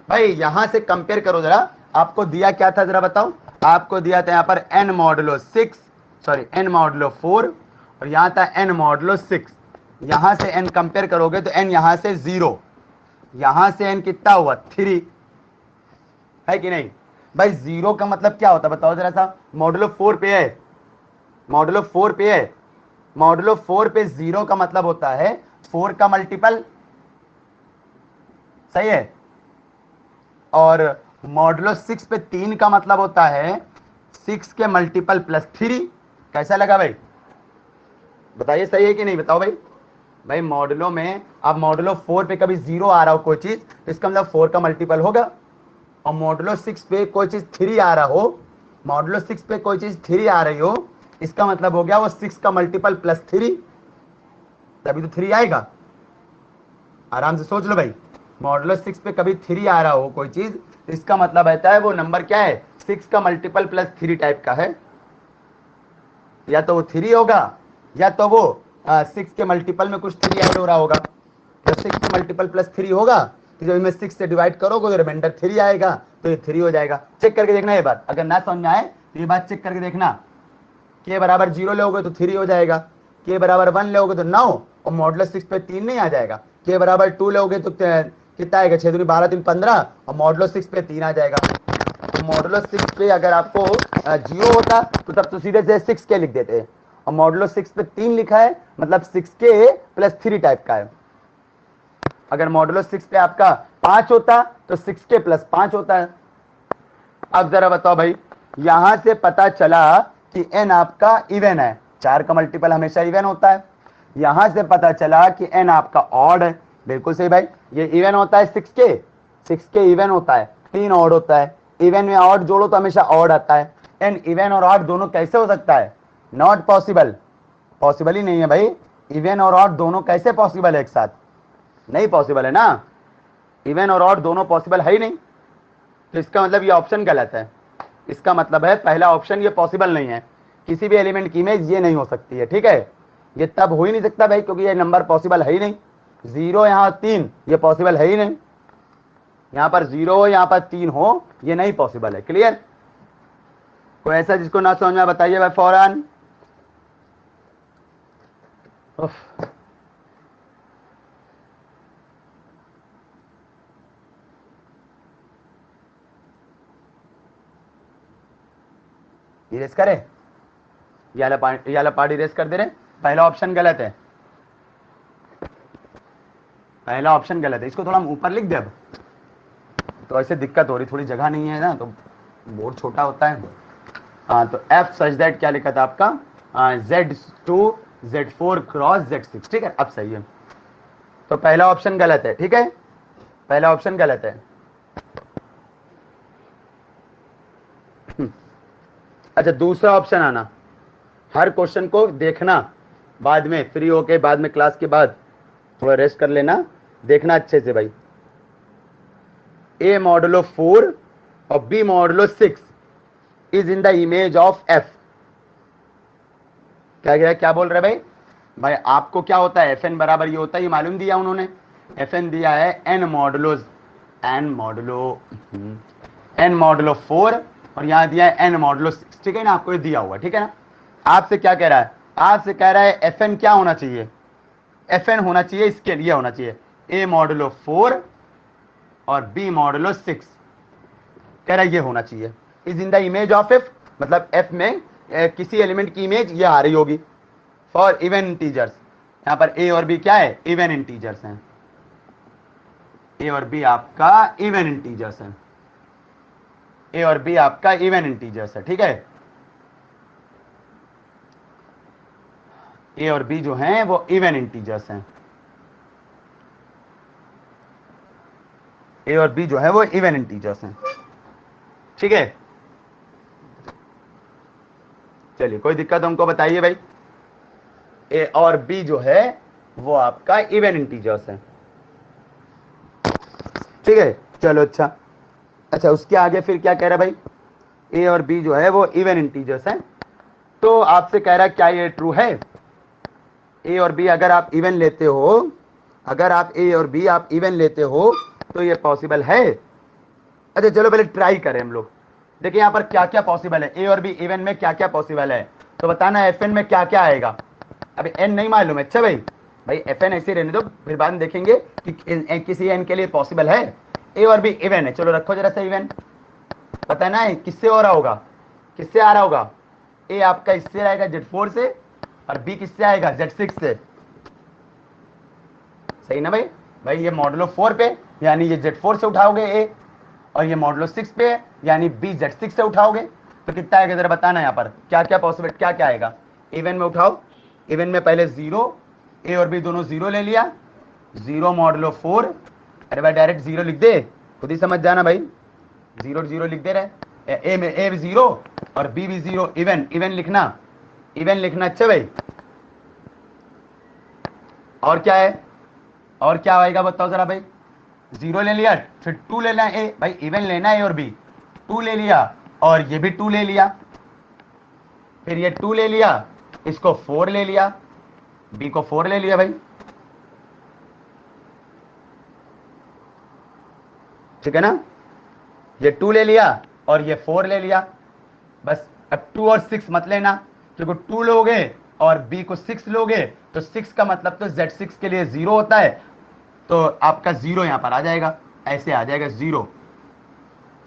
भाई। यहां से कंपेयर करो जरा, आपको दिया क्या था जरा बताओ, आपको दिया था यहाँ पर n modulo 6, sorry n modulo 4 और यहाँ था n मॉडुलो 6। यहां से n कंपेयर करोगे तो n यहां से 0, यहां से n कितना हुआ 3, है कि नहीं भाई। 0 का मतलब क्या होता है बताओ जरा सा, मॉडुलो 4 पे है, मॉडुलो 4 पे है, मॉडुलो 4 पे 0 का मतलब होता है 4 का मल्टीपल, सही है, और मॉडुलो 6 पे 3 का मतलब होता है 6 के मल्टीपल प्लस 3। कैसा लगा भाई, बताइए सही है कि नहीं, बताओ भाई। भाई मॉडुलो में अब मॉडुलो 4 पे कभी 0 आ रहा हो कोई चीज तो इसका मतलब 4 का मल्टीपल होगा, और मॉडुलो 6 पे कोई चीज 3 आ रहा हो, मॉडुलो 6 पे कोई चीज 3 आ रही हो, इसका मतलब हो गया वो 6 का मल्टीपल प्लस 3, तभी तो 3 आएगा। आराम से सोच लो भाई, मॉडुलो 6 पे कभी 3 आ रहा हो कोई चीज, इसका मतलब रहता है वो नंबर क्या है, 6 का मल्टीपल प्लस 3 टाइप का है, या तो वो 3 होगा या तो वो 6 के मल्टीपल में कुछ 3 ऐड हो रहा होगा। जब 6 के मल्टीपल प्लस 3 होगा तो जब इनमें 6 से डिवाइड करोगे तो रिमाइंडर 3 आएगा, तो ये 3 हो जाएगा। चेक करके देखना ये बात, अगर ना समझ में आए तो ये बात चेक करके देखना, k बराबर 0 लोगे तो 3 हो जाएगा, k बराबर 1 लोगे तो 9, और मॉडुलो 6 पे 3 नहीं आ जाएगा, k बराबर 2 लोगे तो कितना आएगा, 6 दूनी 12 3 15, और मॉडुलो 6 पे 3 आ जाएगा। तो मॉडुलो 6 पे अगर आपको 0 होता तो तब तो सीधे से 6 के लिख देते, और मॉडुलो 6 पे 3 लिखा है, मतलब 6k प्लस 3 टाइप का है। अगर मॉडुलो 6 पे आपका 5 होता तो 6k प्लस 5 होता है। अब जरा बताओ भाई, यहां से पता चला कि n आपका इवन है, 4 का मल्टीपल हमेशा इवन होता है। यहां से पता चला कि n आपका ऑड है, बिल्कुल सही भाई, ये इवन होता है 6k इवन होता है, 3 ऑड होता है। इवन में ऑड जोड़ो तो हमेशा ऑड आता है। n इवन और ऑड दोनों कैसे हो सकता है? नॉट पॉसिबल, पॉसिबल ही नहीं है भाई। इवन और ऑड दोनों कैसे पॉसिबल है एक साथ? नहीं पॉसिबल है ना, इवन और ऑड दोनों पॉसिबल है ही नहीं। तो इसका मतलब ये ऑप्शन गलत है। इसका मतलब है पहला ऑप्शन ये पॉसिबल नहीं है, किसी भी एलिमेंट की इमेज ये नहीं हो सकती है, ठीक है। ये तब हो ही नहीं सकता भाई, क्योंकि ये नंबर पॉसिबल है ही नहीं। 0 यहाँ 3 ये पॉसिबल है ही नहीं, यहाँ पर 0 हो यहाँ पर 3 हो, ये नहीं पॉसिबल है। क्लियर? कोई ऐसा जिसको ना समझ में बताइए भाई फौरन। इरेज करे, ये वाला पार्ट इरेज कर दे रहे। पहला ऑप्शन गलत है, पहला ऑप्शन गलत है। इसको थोड़ा ऊपर लिख दे, अब तो ऐसे दिक्कत हो रही, थोड़ी जगह नहीं है ना, तो बोर्ड छोटा होता है। हाँ, तो एफ सच दैट क्या लिखा था आपका? Z2 Z4 क्रॉस Z6, ठीक है, अब सही है। तो पहला ऑप्शन गलत है, ठीक है, पहला ऑप्शन गलत है। अच्छा, दूसरा ऑप्शन आना, हर क्वेश्चन को देखना, बाद में फ्री होके, बाद में क्लास के बाद थोड़ा रेस्ट कर लेना, देखना अच्छे से भाई। A मॉडुलो 4 और B modulo 6 is in the image of F। क्या बोल रहे भाई? भाई आपको क्या होता है, Fn बराबर ये होता है, ये मालूम दिया उन्होंने। Fn दिया है n मॉडुलो 4 और यहां दिया है n मॉडुलो 6, ठीक है ना, आपको ये दिया हुआ, ठीक है ना। आपसे क्या कह रहा है? आपसे कह रहा है Fn क्या होना चाहिए? Fn होना चाहिए, इसके लिए होना चाहिए A मॉडुलो 4 और B मॉडुलो 6, कह रहा है ये होना चाहिए। Is in the image of F, मतलब F में किसी एलिमेंट की इमेज ये आ रही होगी फॉर इवन इंटीजर्स। यहां पर A और B क्या है? इवन इंटीजर्स हैं। A और B आपका इवन इंटीजर्स हैं, A और B आपका इवन इंटीजर्स है, ठीक है। A और B जो हैं वो इवन इंटीजर्स हैं, A और B जो है वो इवन इंटीजर्स हैं, ठीक है। चलिए, कोई दिक्कत हमको बताइए भाई। A और B जो है वो आपका इवन इंटीजर्स हैं, ठीक है। चलो, अच्छा उसके आगे फिर क्या कह रहा है भाई? A और B जो है वो इवन इंटीजर्स हैं, तो आपसे कह रहा है क्या ये ट्रू है? A और B अगर आप इवन लेते हो, अगर आप A और B आप इवन लेते हो तो ये पॉसिबल है। अच्छा चलो पहले ट्राई करें हम लोग, देखिए यहाँ पर क्या क्या पॉसिबल है। A और B इवन में क्या क्या पॉसिबल है, तो बताना Fn में क्या क्या आएगा। अभी n नहीं मालूम है, अच्छा भाई Fn ऐसे रहने दो, फिर बाद में देखेंगे कि किसी n के लिए पॉसिबल है। A और B इवन है, चलो रखो जरा सा इवन, बताना है किससे हो रहा होगा, किससे आ रहा होगा? A आपका इससे आएगा Z4 से, और B किससे आएगा? Z6 से, सही ना भाई ये मॉडुलो 4 पे यानी ये Z4 से उठाओगे A, और ये मॉडुलो 6 पे यानी B Z6 से उठाओगे, तो कितना आएगा जरा बताना। यहाँ पर क्या क्या पॉसिबल, क्या क्या आएगा? इवन में उठाओ, इवन में पहले 0, A और B दोनों 0 ले लिया, 0 मॉडुलो 4, अरे भाई डायरेक्ट 0 लिख दे, खुद ही समझ जाना भाई, 0 0 लिख दे रहे। A में A 0 और B भी 0, इवन लिखना, इवन लिखना, अच्छा भाई। और क्या है, और क्या आएगा बताओ जरा भाई? 0 ले लिया, फिर 2 लेना है, भाई इवन लेना है A और B, 2 ले लिया और ये भी 2 ले लिया, फिर ये 2 ले लिया, इसको 4 ले लिया, B को 4 ले लिया भाई, ठीक है ना। ये 2 ले लिया और ये 4 ले लिया, बस। अब 2 और 6 मत लेना, क्योंकि 2 लोगे और B को 6 लोगे तो 6 का मतलब तो Z6 के लिए 0 होता है, तो आपका 0 यहां पर आ जाएगा, ऐसे आ जाएगा 0।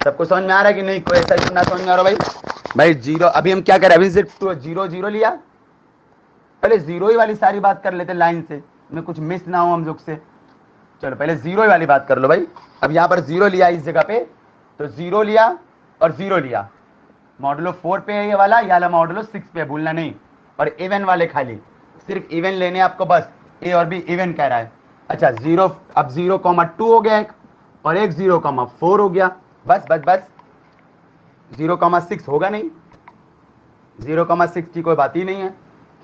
सबको समझ में आ रहा है कि नहीं? कोई ऐसा ना समझ में आ रहा भाई? 0 अभी हम क्या करें, अभी सिर्फ 0 0 लिया, पहले जीरो ही वाली सारी बात कर लेते लाइन से, में कुछ मिस ना हो हम लोग से। चलो पहले जीरो ही वाली बात कर लो भाई। अब यहाँ पर जीरो लिया इस जगह पे, तो जीरो लिया और जीरो लिया, मॉडुलो 4 पे है ये वाला, या वाला मॉडुलो 6 पे, भूलना नहीं। और इवन वाले खाली, सिर्फ इवन लेने आपको बस, ए और बी इवन कह रहा है। अच्छा जीरो, अब 0,2 हो गया एक, और एक 0,4 हो गया, बस बस बस। 0,6 होगा नहीं, 0,6 की कोई बात ही नहीं है,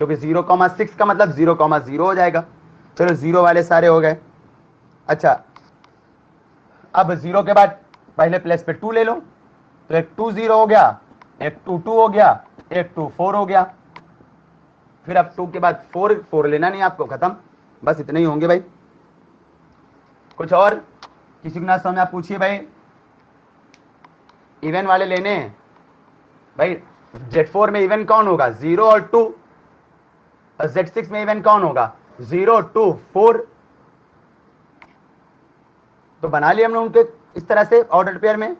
क्योंकि 0,6 का मतलब 0,0 हो जाएगा। चलो जीरो वाले सारे हो गए। अच्छा अब जीरो के बाद पहले प्लेस पे 2 ले लो, तो एक 2 0 हो गया, एक 2 2 हो गया, एक 2 4 हो गया। फिर अब 2 के बाद 4 4 लेना नहीं आपको, खत्म, बस इतने ही होंगे भाई। कुछ और किसी को ना समझ आप पूछिए भाई। इवन वाले लेने हैं भाई। Z4 में इवन कौन होगा, 0 और 2, और Z6 में इवन कौन होगा, 0 2 4। तो बना लिया हम लोग उनके इस तरह से ऑर्डर पेयर में,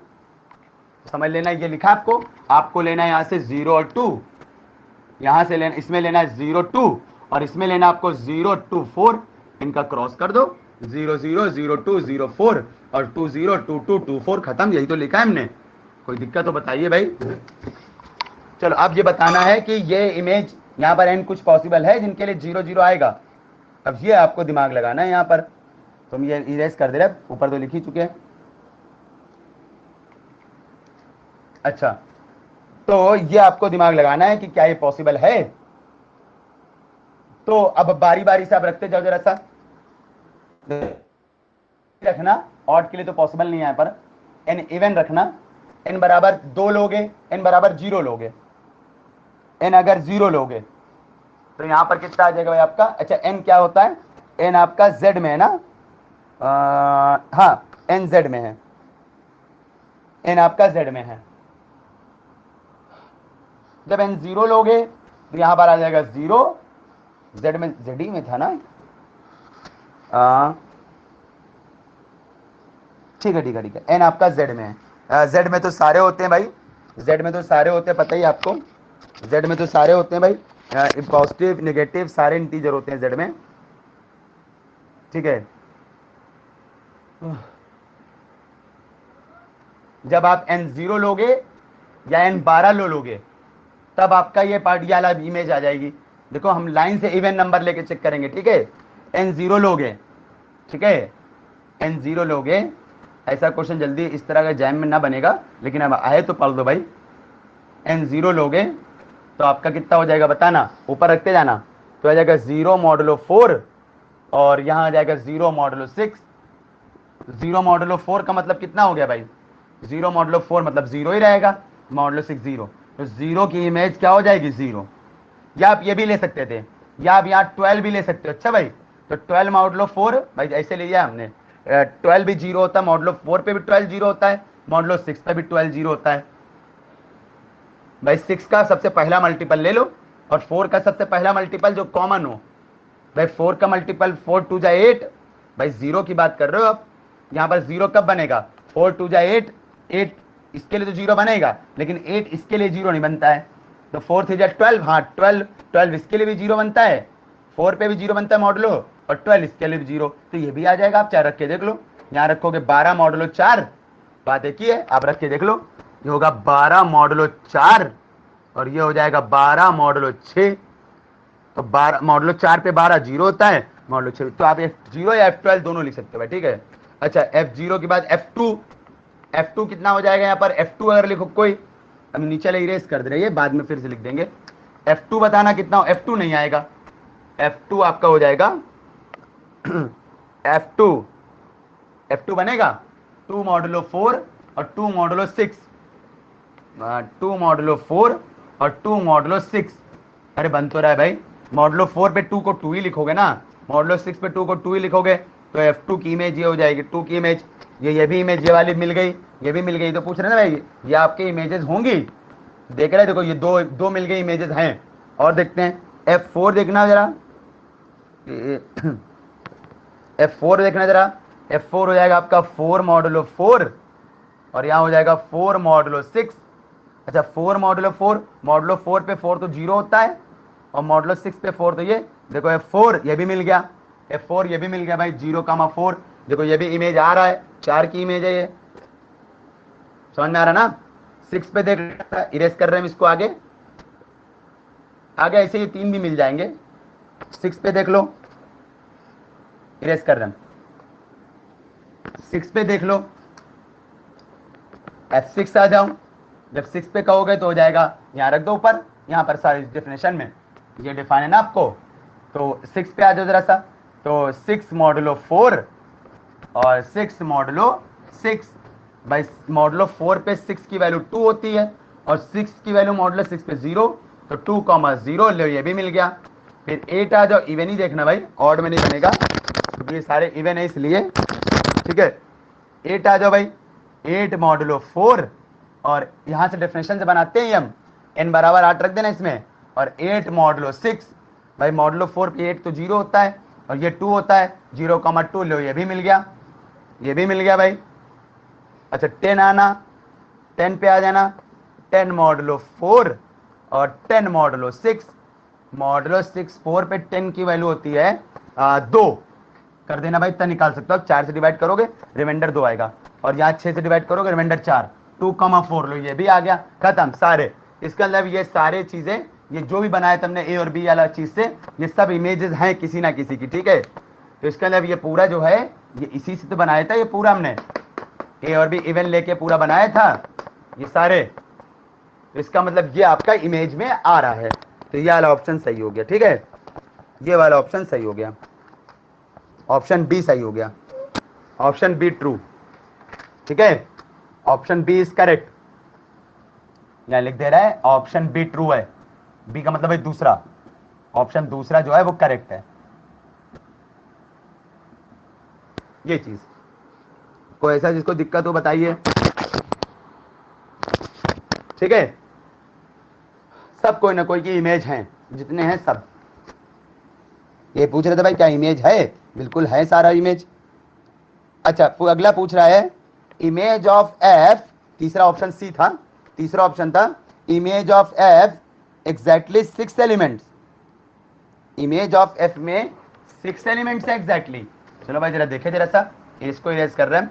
समझ लेना। ये लिखा आपको लेना है यहाँ से 0 और 2, यहां से लेना, इसमें लेना है 0 2, और इसमें लेना आपको 0 2 4। इनका क्रॉस कर दो, 0 0 0 2 0 4 और 2 0 2 2 2 4, खत्म। यही तो लिखा है हमने, कोई दिक्कत तो बताइए भाई। चलो अब ये बताना है कि ये इमेज यहाँ पर एन कुछ पॉसिबल है जिनके लिए 0 0 आएगा। अब ये आपको दिमाग लगाना है यहाँ पर। तुम ये इरेज कर दे रहे, ऊपर तो लिख ही चुके हैं। अच्छा तो ये आपको दिमाग लगाना है कि क्या ये पॉसिबल है। तो अब बारी बारी से आप रखते जाओ जरा सा, रखना ऑड के लिए तो पॉसिबल नहीं है यहाँ पर। एन इवन रखना, एन बराबर 2 लोगे, एन बराबर 0 लोगे। एन अगर 0 लोगे तो यहां पर कितना आ जाएगा भाई आपका। अच्छा एन क्या होता है, एन आपका जेड में है ना, हाँ एन जेड में है, एन आपका जेड में है। जब एन 0 लोगे तो यहां पर आ जाएगा 0, जेड में, जेड ही में था ना, ठीक है ठीक है ठीक है, एन आपका जेड में है। जेड में तो सारे होते हैं भाई, जेड में तो सारे होते हैं, पता ही आपको, जेड में तो सारे होते हैं भाई, पॉजिटिव नेगेटिव सारे इंटीजर होते हैं जेड में, ठीक है। जब आप n 0 लोगे या n 12 लोगे तब आपका ये पार्ट वाला इमेज आ जाएगी। देखो हम लाइन से इवन नंबर लेके चेक करेंगे, ठीक है। n 0 लोगे, ठीक है, n 0 लोगे, ऐसा क्वेश्चन जल्दी इस तरह का जैम में ना बनेगा, लेकिन अब आए तो पढ़ दो भाई। n 0 लोगे तो आपका कितना हो जाएगा बताना, ऊपर रखते जाना, तो आ जाएगा 0 मॉडुलो 4, और यहाँ आ जाएगा 0 मॉडुलो 6। 0 मॉडुलो 4 का मतलब कितना हो गया भाई, 0 मॉडुलो 4 मतलब 0 ही रहेगा, मॉडुलो 6 0, तो 0 की इमेज क्या हो जाएगी 0। या आप ये भी ले सकते थे, या आप यहाँ 12 भी ले सकते हो। अच्छा भाई, तो 12 मॉडुलो 4 भाई ऐसे ले लिया हमने, 12 भी 0 होता है, मॉडुलो 4 पे भी 12 0 होता है, मॉडुलो 6 पे भी 12 0 होता है भाई। 6 का सबसे पहला मल्टीपल ले लो, और 4 का सबसे पहला मल्टीपल जो कॉमन हो भाई। 4 का मल्टीपल 4 2 जा 8 भाई, 0 की बात कर रहे हो आप, यहाँ पर 0 कब बनेगा, 4 2 जा 8, 8 इसके लिए तो 0 बनेगा, लेकिन 8 इसके लिए 0 नहीं बनता है। तो 4 3 जा 12, हाँ 12 12 इसके लिए भी 0 बनता है, 4 पे भी 0 बनता है मॉडुलो, और 12 इसके लिए भी 0, तो ये भी आ जाएगा। आप चाहे रख के देख लो, यहाँ रखोगे 12 मॉडुलो 4, बात एक ही है, आप रख के देख लो, ये होगा 12 मॉडुलो 4, और ये हो जाएगा 12 मॉडुलो 6। तो 12 मॉडुलो 4 पे 12 0 होता है, मॉडुलो 6, तो आप F0 या F12 दोनों लिख सकते हो, ठीक है। अच्छा F0 के बाद F2, F2 कितना हो जाएगा यहाँ पर, F2 अगर लिखो कोई, हम नीचे वाले इरेज कर दे रहे हैं, बाद में फिर से लिख देंगे। F2 बताना कितना हो, F2 नहीं आएगा, F2 आपका हो जाएगा F2, F2 बनेगा 2 मॉडुलो 4 और 2 मॉडुलो 6, 2 मॉडुलो 4 और 2 मॉडुलो 6, अरे बन तो रहा है भाई। मॉडुलो 4 पे 2 को 2 ही लिखोगे ना, मॉडुलो 6 पे 2 को 2 ही लिखोगे, तो F2 की इमेज ये हो जाएगी, 2 की इमेज, ये भी इमेज ये वाली मिल गई, ये भी मिल गई। तो पूछ रहे ना भाई ये आपकी इमेजेस होंगी, देख रहे देखो ये दो मिल गई इमेजेस हैं। और देखते हैं F4 देखना जरा, F4 देखना जरा, F4 हो जाएगा आपका 4 मॉडुलो 4, और यहाँ हो जाएगा 4 मॉडुलो 6। अच्छा 4 मॉडुलो 4, मॉडुलो 4 पे 4 तो 0 होता है, और मॉडुलो 6 पे 4, तो ये देखो F4 ये भी मिल गया, F4 ये भी मिल गया भाई, 0,4। देखो ये भी इमेज आ रहा है, 4 की इमेज है ये, समझ में आ रहा ना। 6 पे देख, इरेज कर रहे हैं हम इसको, आगे आगे ऐसे ये 3 भी मिल जाएंगे। 6 पे देख लो, इरेज कर रहे हैं, 6 पे देख लो, F6 आ जाओ। जब 6 पे कहोगे तो हो जाएगा, यहाँ रख दो ऊपर, यहाँ पर सारी डेफिनेशन में ये डिफाइन है ना आपको। तो 6 पे आ जाओ जरा सा, तो 6 मॉडुलो 4 और 6 मॉडुलो 6। भाई मॉडुलो 4 पे 6 की वैल्यू 2 होती है और 6 की वैल्यू मॉडुलो 6 पे 0, तो 2,0 लो, ये भी मिल गया। फिर 8 आ जाओ, इवन ही देखना भाई, ऑड में नहीं बनेगा क्योंकि ये सारे इवन है इसलिए, ठीक है। 8 आ जाओ भाई, 8 मॉडुलो 4, और यहां से डेफिनेशन से बनाते हैं हम, n बराबर 8 रख देना इसमें, और 8 मॉडुलो 6। भाई मॉडुलो 4 पे 8 तो 0 होता है और ये 2 होता है, 0,2 लो, ये भी मिल गया, ये भी मिल गया भाई। अच्छा 10 आना, 10 पे आ जाना, 10 मॉडुलो 4 और 10 मॉडुलो 6। मॉडुलो 6 4 पे 10 की वैल्यू होती है 2 कर देना भाई, इतना निकाल सकते हो। 4 से डिवाइड करोगे रिमाइंडर 2 आएगा, और यहाँ 6 से डिवाइड करोगे रिमाइंडर 4, 2,4 लो, ये भी आ गया, खत्म सारे। इसका मतलब ये सारे चीजें, ये जो भी बनाया तुमने ए और बी वाला चीज से, ये सब इमेजेस हैं किसी ना किसी की, ठीक है। तो इसका मतलब ये पूरा जो है ये इसी से तो बनाया था, ये पूरा हमने ए और बी इवन लेके पूरा बनाया था ये सारे। तो इसका मतलब ये आपका इमेज में आ रहा है, तो ये वाला ऑप्शन सही हो गया, ठीक है, ये वाला ऑप्शन सही हो गया, ऑप्शन बी सही हो गया, ऑप्शन बी ट्रू, ठीक है, ऑप्शन बी इज करेक्ट। यहां लिख दे रहा है ऑप्शन बी ट्रू है, बी का मतलब है दूसरा, ऑप्शन दूसरा जो है वो करेक्ट है। ये चीज कोई ऐसा जिसको दिक्कत हो बताइए, ठीक है। सब कोई ना कोई की इमेज है, जितने हैं सब। ये पूछ रहे थे भाई क्या इमेज है, बिल्कुल है सारा इमेज। अच्छा अगला पूछ रहा है इमेज ऑफ एफ, तीसरा ऑप्शन सी था, तीसरा ऑप्शन था image of F exactly 6 elements. Image of F में 6 एलिमेंट्स है एग्जैक्टली। चलो भाई जरा देखे जरा सा, इसको इरेज कर रहे हैं,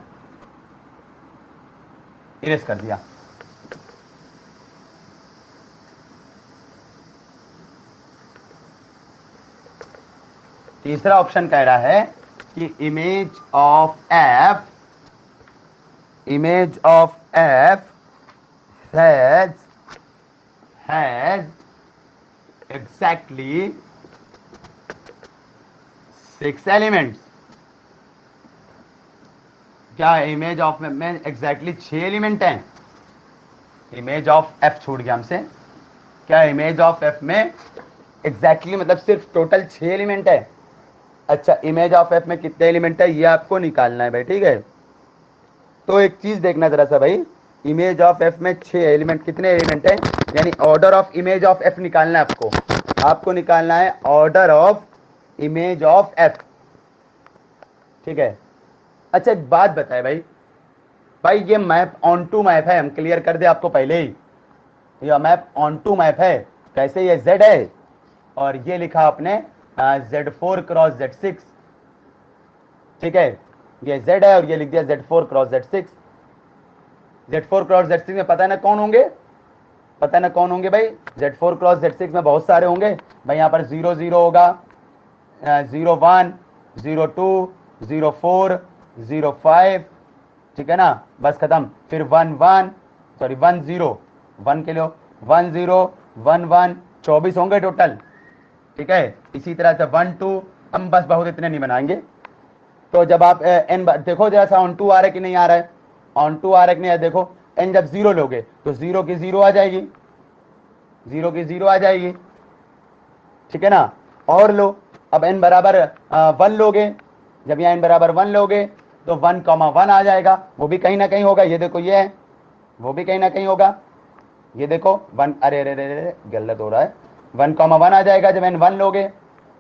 इरेज कर दिया। तीसरा ऑप्शन कह रहा है कि image of F, image of F has exactly 6 elements. क्या इमेज ऑफ में एग्जैक्टली 6 एलिमेंट हैं? इमेज ऑफ एफ छूट गया हमसे, क्या इमेज ऑफ एफ में एग्जैक्टली मतलब सिर्फ टोटल 6 एलिमेंट है? अच्छा इमेज ऑफ एफ में कितने एलिमेंट है ये आपको निकालना है भाई, ठीक है। तो एक चीज देखना जरा सा भाई, इमेज ऑफ एफ में 6 एलिमेंट, कितने एलिमेंट है, यानी order of image of F निकालना है आपको, आपको निकालना है order of image of F, ठीक है। अच्छा एक बात बताए भाई, भाई ये मैप ऑन टू मैप है, हम क्लियर कर दे आपको पहले ही, ये मैप ऑन टू मैप है। कैसे? ये Z है और ये लिखा आपने Z4 क्रॉस Z6, ठीक है, ये Z है और ये लिख दिया Z4 cross Z6। Z4 cross Z6 में पता है ना कौन होंगे, पता है ना कौन होंगे भाई, Z4 क्रॉस Z6 में बहुत सारे होंगे भाई। यहाँ पर 0 0 होगा, 0 1 0 2 0 4 0 5, ठीक है ना, बस खत्म। फिर 1 1 सॉरी 1 0 1 के लो, 1 0 1 1 24 होंगे टोटल, ठीक है। इसी तरह से 1 2, हम बस बहुत इतने नहीं बनाएंगे। तो जब आप n देखो जरा सा ऑन टू आ रहा है कि नहीं आ रहा है, ऑन टू आ रहा है कि नहीं, देखो n जब 0 लोगे तो 0 की 0 आ जाएगी, 0 की 0 आ जाएगी, ठीक है ना। और लो अब n बराबर 1 लोगे, जब यहाँ n बराबर 1 लोगे तो 1,1 आ जाएगा, वो भी कहीं ना कहीं होगा, ये देखो ये है, वो भी कहीं ना कहीं होगा, ये देखो 1, अरे अरे अरे गलत हो रहा है, 1,1 आ जाएगा जब n 1 लोगे।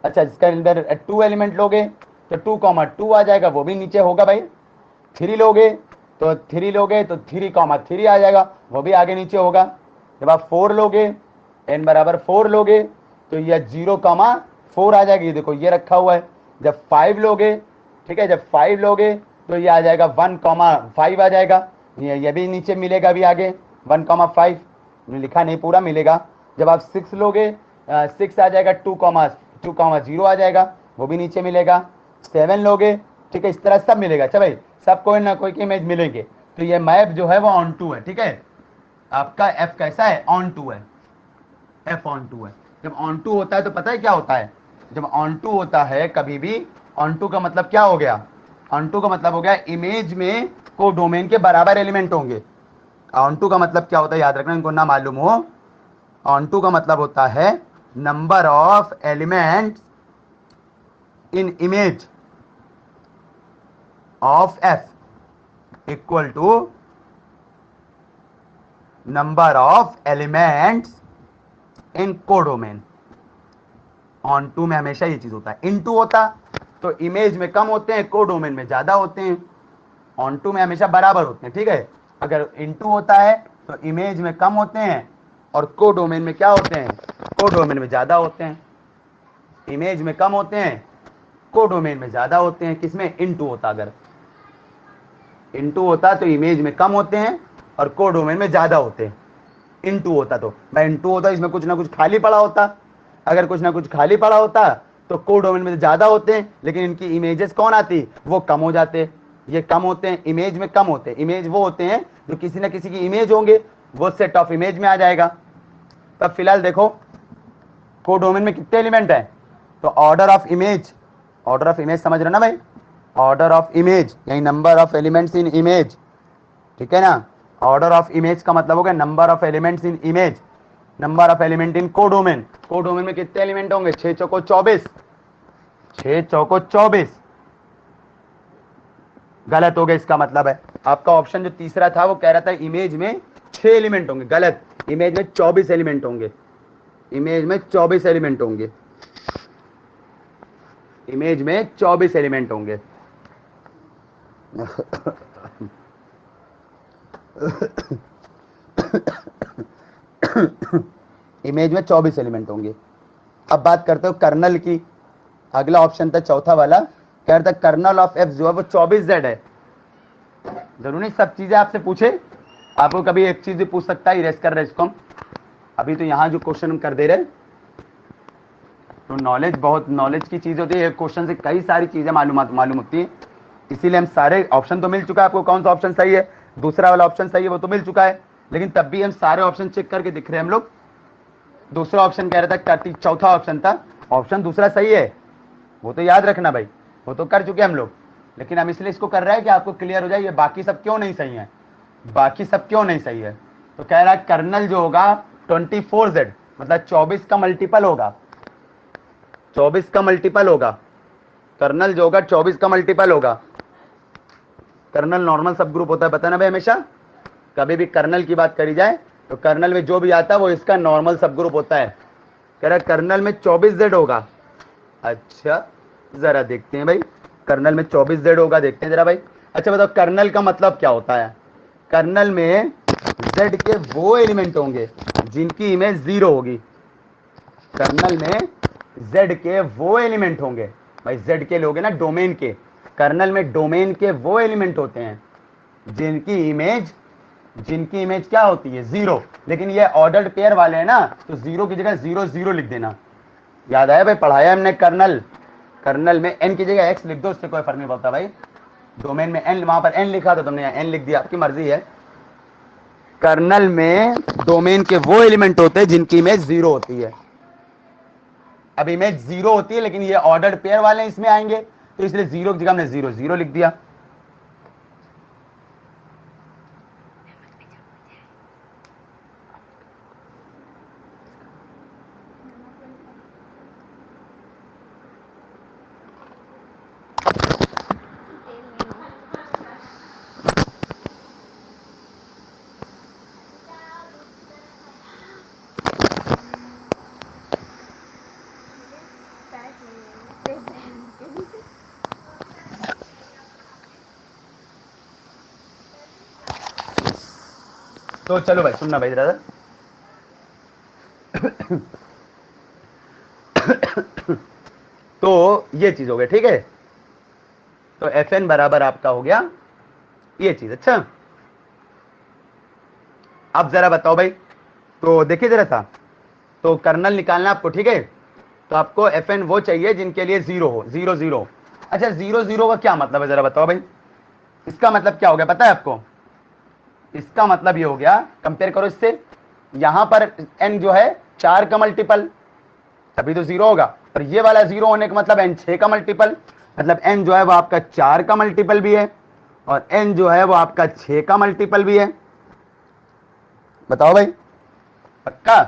अच्छा इसके अंदर 2 एलिमेंट लोगे तो 2,2 आ जाएगा, वो भी नीचे होगा भाई। 3 लोगे तो 3 लोगे तो 3,3 आ जाएगा, वो भी आगे नीचे होगा। जब आप 4 लोगे, n बराबर 4 लोगे तो ये 0,4 आ जाएगी। देखो ये रखा हुआ है। जब 5 लोगे, ठीक है, जब 5 लोगे तो ये आ जाएगा 1,5 आ जाएगा। ये भी नीचे मिलेगा अभी आगे 1,5 लिखा नहीं पूरा मिलेगा। जब आप 6 लोगे 6 आ जाएगा 2,0 आ जाएगा, वो भी नीचे मिलेगा। 7 लोगे, ठीक है, इस तरह सब मिलेगा। अच्छा भाई, सब कोई ना कोई की इमेज मिलेंगे। तो ये मैप जो है वो ऑन टू है, ठीक है। आपका एफ कैसा है, ऑन टू है, एफ ऑन टू है। जब ऑन टू होता है तो पता है क्या होता है, जब ऑन टू होता है कभी भी, ऑन टू का मतलब क्या हो गया, ऑन टू का मतलब हो गया इमेज में को डोमेन के बराबर एलिमेंट होंगे। ऑन टू का मतलब क्या होता है, याद रखना, इनको ना मालूम हो। ऑन टू का मतलब होता है number of element in image of F equal to number of elements in codomain. Onto में हमेशा ये चीज होता है। इन टू होता तो इमेज में कम होते हैं, कोडोमेन में ज्यादा होते हैं। ऑन टू में हमेशा बराबर होते हैं, ठीक है। अगर इन टू होता है तो इमेज में कम होते हैं और कोडोमेन में क्या होते हैं, कोडोमेन में ज्यादा होते हैं। इमेज में कम होते हैं, कोडोमेन में ज्यादा होते हैं। किसमें, इन टू होता। अगर इन टू होता तो इमेज में कम होते हैं और कोडोमेन में ज्यादा होते हैं। इन टू होता तो भाई, इन टू होता इसमें कुछ ना कुछ खाली पड़ा होता। अगर कुछ ना कुछ खाली पड़ा होता तो कोडोमेन में ज्यादा होते हैं, लेकिन इनकी इमेजेस कौन आती, वो कम हो जाते। ये कम होते हैं, इमेज में कम होते हैं। इमेज वो होते हैं जो किसी ना किसी की इमेज होंगे, वो सेट ऑफ इमेज में आ जाएगा। तब फिलहाल देखो कोडोमेन में कितने एलिमेंट है, तो order of image, order of image समझ रहे ना भाई, ऑर्डर ऑफ इमेज यानी number of elements in image, ठीक है ना। ऑर्डर ऑफ इमेज का मतलब हो गया number of elements in image, number of element in codomain. Codomain में कितने एलिमेंट होंगे, 6 चौको 24, 6 चौको 24। गलत हो गया, इसका मतलब है आपका ऑप्शन जो तीसरा था वो कह रहा था इमेज में 6 एलिमेंट होंगे। गलत, इमेज में 24 एलिमेंट होंगे। इमेज में 24 एलिमेंट होंगे। इमेज में 24 एलिमेंट होंगे। इमेज में 24 एलिमेंट होंगे। अब बात करते हो कर्नल की। अगला ऑप्शन था चौथा वाला, कह रहा था कर्नल ऑफ एफ जो है वो 24Z है। जरूरी नहीं सब चीजें आपसे पूछे, आपको कभी एक चीज भी पूछ सकता है, इरेज कर रहे इसको हम। अभी तो यहाँ जो क्वेश्चन हम कर दे रहे, तो नॉलेज, बहुत नॉलेज की चीज होती है। एक क्वेश्चन से कई सारी चीजें मालूम होती है। इसीलिए हम सारे ऑप्शन तो मिल चुका है आपको, कौन सा ऑप्शन सही है, दूसरा वाला ऑप्शन सही है वो तो मिल चुका है, लेकिन तब भी हम सारे ऑप्शन चेक करके दिख रहे हैं हम लोग। दूसरा ऑप्शन कह रहा था, चौथा ऑप्शन था, ऑप्शन दूसरा सही है, वो तो याद रखना भाई, वो तो कर चुके हम लोग। लेकिन हम इसलिए इसको कर रहे हैं कि आपको क्लियर हो जाए ये बाकी सब क्यों नहीं सही है, बाकी सब क्यों नहीं सही है। तो कह रहा है कर्नल जो होगा 24Z, मतलब 24 का मल्टीपल होगा, 24 का मल्टीपल होगा। कर्नल जो होगा 24 का मल्टीपल होगा। कर्नल नॉर्मल सब ग्रुप होता है, बताना भाई हमेशा कभी भी कर्नल की बात करी जाए तो कर्नल में जो भी आता है वो इसका नॉर्मल सब ग्रुप होता है। कह रहा है कर्नल में 24Z होगा। अच्छा जरा देखते हैं भाई, कर्नल में 24Z होगा, देखते हैं जरा भाई। अच्छा बताओ कर्नल का मतलब क्या होता है। कर्नल में Z के वो एलिमेंट होंगे जिनकी इमेज 0 होगी। कर्नल में Z के वो एलिमेंट होंगे भाई, Z के लोगे ना डोमेन के, कर्नल में डोमेन के वो एलिमेंट होते हैं जिनकी इमेज क्या होती है 0। लेकिन ये ऑर्डर्ड पेयर वाले हैं ना, तो 0 की जगह 0 0 लिख देना। याद आया भाई, पढ़ाया हमने कर्नल में n की जगह x लिख दो, उससे कोई फर्क नहीं पड़ता भाई। डोमेन में n, वहां पर n लिखा था तुमने, n लिख दिया, आपकी मर्जी है। कर्नल में डोमेन के वो एलिमेंट होते हैं जिनकी इमेज 0 होती है। अब इमेज 0 होती है लेकिन ये ऑर्डर्ड पेयर वाले इसमें आएंगे, तो इसलिए 0 की जगह हमने 0 0 लिख दिया। तो चलो भाई सुनना भाई जरा, तो ये चीज हो गया, ठीक है। तो Fn बराबर आपका हो गया ये चीज। अच्छा अब जरा बताओ भाई, तो देखिए जरा था, तो कर्नल निकालना आपको, ठीक है। तो आपको Fn वो चाहिए जिनके लिए 0 हो, 0 0। अच्छा 0 0 का क्या मतलब है जरा बताओ भाई, इसका मतलब क्या हो गया पता है आपको? इसका मतलब ये हो गया, कंपेयर करो इससे, यहां पर n जो है 4 का मल्टीपल, तभी तो 0 होगा। और ये वाला 0 होने का मतलब n 6 का मल्टीपल, मतलब n जो है वो आपका 4 का मल्टीपल भी है और n जो है वो आपका 6 का मल्टीपल भी है। बताओ भाई, पक्का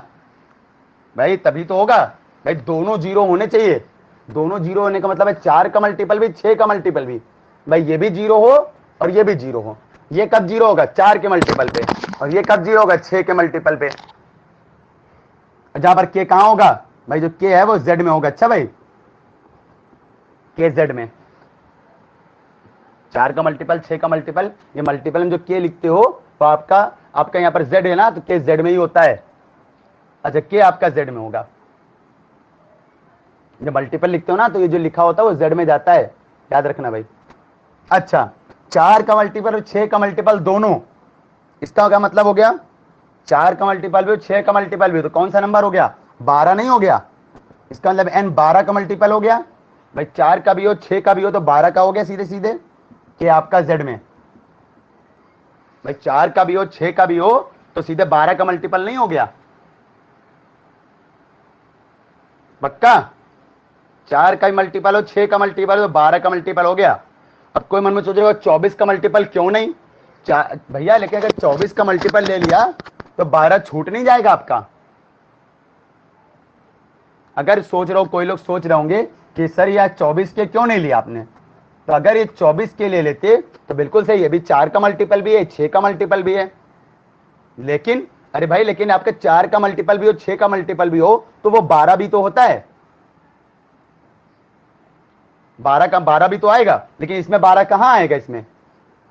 भाई? तभी तो होगा भाई, दोनों 0 होने चाहिए। दोनों 0 होने का मतलब है 4 का मल्टीपल भी 6 का मल्टीपल भी। भाई ये भी 0 हो और ये भी 0 हो। ये कब 0 होगा? 4 के मल्टीपल पे। और ये कब 0 होगा? 6 के मल्टीपल पे। जहां पर k कहां होगा भाई? जो k है वो z में होगा। अच्छा भाई, k z में, 4 का मल्टीपल 6 का मल्टीपल, ये मल्टीपल में जो k लिखते हो तो आपका यहाँ पर z है ना, तो k z में ही होता है। अच्छा k आपका z में होगा, जब मल्टीपल लिखते हो ना तो ये जो लिखा होता है वो z में जाता है, याद रखना भाई। अच्छा 4 का मल्टीपल और 6 का मल्टीपल दोनों, इसका क्या मतलब हो गया? 4 का मल्टीपल भी हो 6 का मल्टीपल भी हो, तो कौन सा नंबर हो गया? 12 नहीं हो गया? इसका मतलब n 12 का मल्टीपल हो गया भाई। 4 का भी हो 6 का भी हो तो 12 का हो गया सीधे सीधे, कि आपका z में। भाई 4 का भी हो 6 का भी हो तो सीधे 12 का मल्टीपल नहीं हो गया? पक्का? 4 का मल्टीपल हो 6 का मल्टीपल हो तो 12 का मल्टीपल हो गया। अब कोई मन में सोचेगा 24 का मल्टीपल क्यों नहीं? भैया लेकिन अगर 24 का मल्टीपल ले लिया तो 12 छूट नहीं जाएगा आपका? अगर सोच रहे हो, कोई लोग सोच रहे होंगे कि सर यार 24 के क्यों नहीं लिया आपने, तो अगर ये 24 के ले लेते तो बिल्कुल सही है, भी 4 का मल्टीपल भी है 6 का मल्टीपल भी है। लेकिन अरे भाई, लेकिन आपके 4 का मल्टीपल भी हो 6 का मल्टीपल भी हो तो वो 12 भी तो होता है। 12 का 12 भी तो आएगा, लेकिन इसमें 12 कहां आएगा इसमें?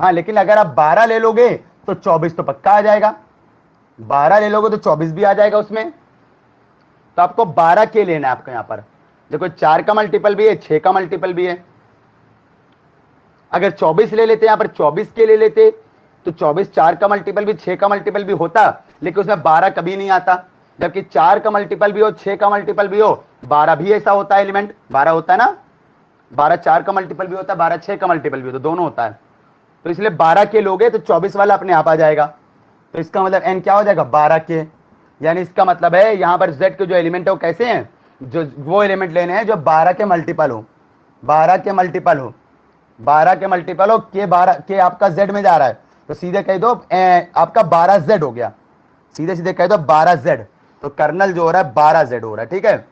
हाँ लेकिन अगर आप 12 ले लोगे तो 24 तो पक्का आ जाएगा, 12 ले लोगे तो 24 भी आ जाएगा उसमें। तो आपको 12 के लेना है आपको यहां पर। देखो 4 का मल्टीपल भी है 6 का मल्टीपल भी है। अगर 24 ले लेते, यहां पर 24 के ले लेते तो 24 4 का मल्टीपल भी 6 का मल्टीपल भी होता, लेकिन उसमें 12 कभी नहीं आता। जबकि 4 का मल्टीपल भी हो 6 का मल्टीपल भी हो, 12 भी ऐसा होता है, एलिमेंट 12 होता है ना। 12 4 का मल्टीपल भी होता है, 12 6 का मल्टीपल भी होता है, दोनों होता है। तो इसलिए 12 के लोगे तो 24 वाला अपने आप आ जाएगा। तो इसका मतलब n क्या हो जाएगा? 12 के। यानी इसका मतलब है यहां पर z के जो एलिमेंट है वो कैसे हैं? जो वो एलिमेंट लेने हैं जो 12 के मल्टीपल हो, 12 के मल्टीपल हो, 12 के मल्टीपल हो। के 12 के आपका z में जा रहा है तो सीधे कह दो आपका 12z हो गया, सीधे सीधे कह दो 12z। तो कर्नल जो हो रहा है 12z हो रहा है, ठीक है।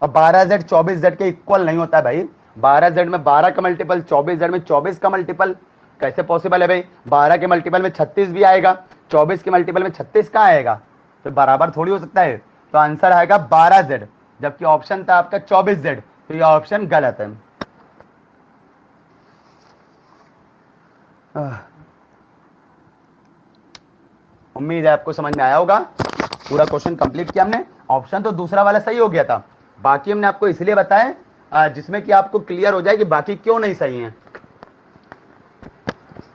और 12z 24z के इक्वल नहीं होता है भाई। 12z में 12 का मल्टीपल, 24z में 24 का मल्टीपल, कैसे पॉसिबल है भाई? 12 के मल्टीपल में 36 भी आएगा, 24 के मल्टीपल में 36 कहां आएगा? तो बराबर थोड़ी हो सकता है। तो आंसर आएगा 12z, जबकि ऑप्शन था आपका 24z, तो ये ऑप्शन गलत है। उम्मीद है आपको समझ में आया होगा। पूरा क्वेश्चन कंप्लीट किया हमने। ऑप्शन तो दूसरा वाला सही हो गया था, बाकी हमने आपको इसलिए बताया जिसमें कि आपको क्लियर हो जाए कि बाकी क्यों नहीं सही है।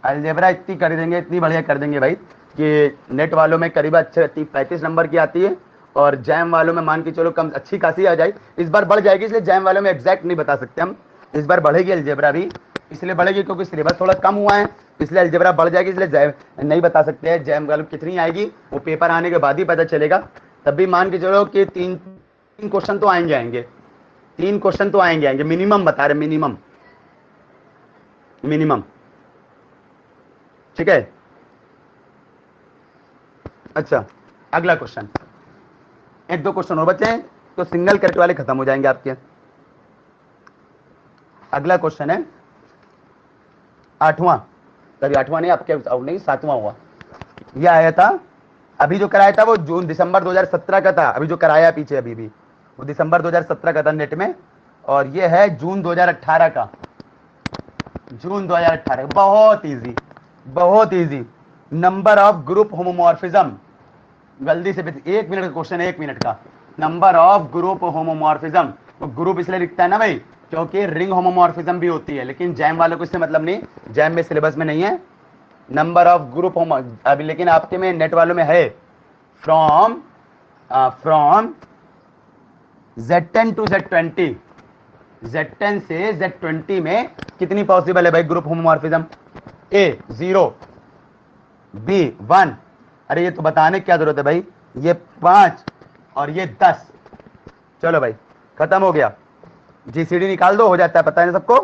अलजेब्रा इतनी कर देंगे, इतनी बढ़िया कर देंगे भाई कि नेट वालों में करीब अच्छे 35 नंबर की आती है और जैम वालों में मान के चलो कम अच्छी खासी आ जाए। इस बार बढ़ जाएगी, इसलिए जैम वालों में एग्जैक्ट नहीं बता सकते हम। इस बार बढ़ेगी अलजेब्रा भी, इसलिए बढ़ेगी क्योंकि सिलेबस थोड़ा कम हुआ है, इसलिए अलजेब्रा बढ़ जाएगी। इसलिए नहीं बता सकते हैं जैम वालों कितनी आएगी, वो पेपर आने के बाद ही पता चलेगा। तब भी मान के चलो कि तीन क्वेश्चन तो आएंगे, 3 क्वेश्चन तो आएंगे मिनिमम बता रहे, मिनिमम। ठीक है। अच्छा अगला क्वेश्चन, 1-2 क्वेश्चन और बचे हैं तो सिंगल करके वाले खत्म हो जाएंगे आपके। अगला क्वेश्चन है 8वां, कभी 8वां नहीं आपके नहीं 7वां हुआ। यह आया था अभी, जो कराया था वो दिसंबर 2017 का था। अभी जो कराया पीछे अभी भी वो दिसंबर 2017 का था नेट में, और ये है जून 2018 का। जून 2018, बहुत easy. Number of group homomorphism, जल्दी से 1 मिनट का क्वेश्चन है, 1 मिनट का। नंबर ऑफ ग्रुप होमोमॉर्फिज्म, तो ग्रुप इसलिए लिखता है ना भाई क्योंकि रिंग होमोमॉर्फिज्म भी होती है, लेकिन जैम वालों को इससे मतलब नहीं, जैम में सिलेबस में नहीं है नंबर ऑफ ग्रुप होमो। अभी लेकिन आपके में नेट वालों में है from Z10 to Z20, Z10 से Z20 में कितनी पॉसिबल है भाई ग्रुप होमोमॉर्फिज्म? A 0, B 1, अरे ये तो बताने की क्या जरूरत है भाई, ये 5 और ये 10। चलो भाई खत्म हो गया, जीसीडी निकाल दो, हो जाता है, पता है ना सबको,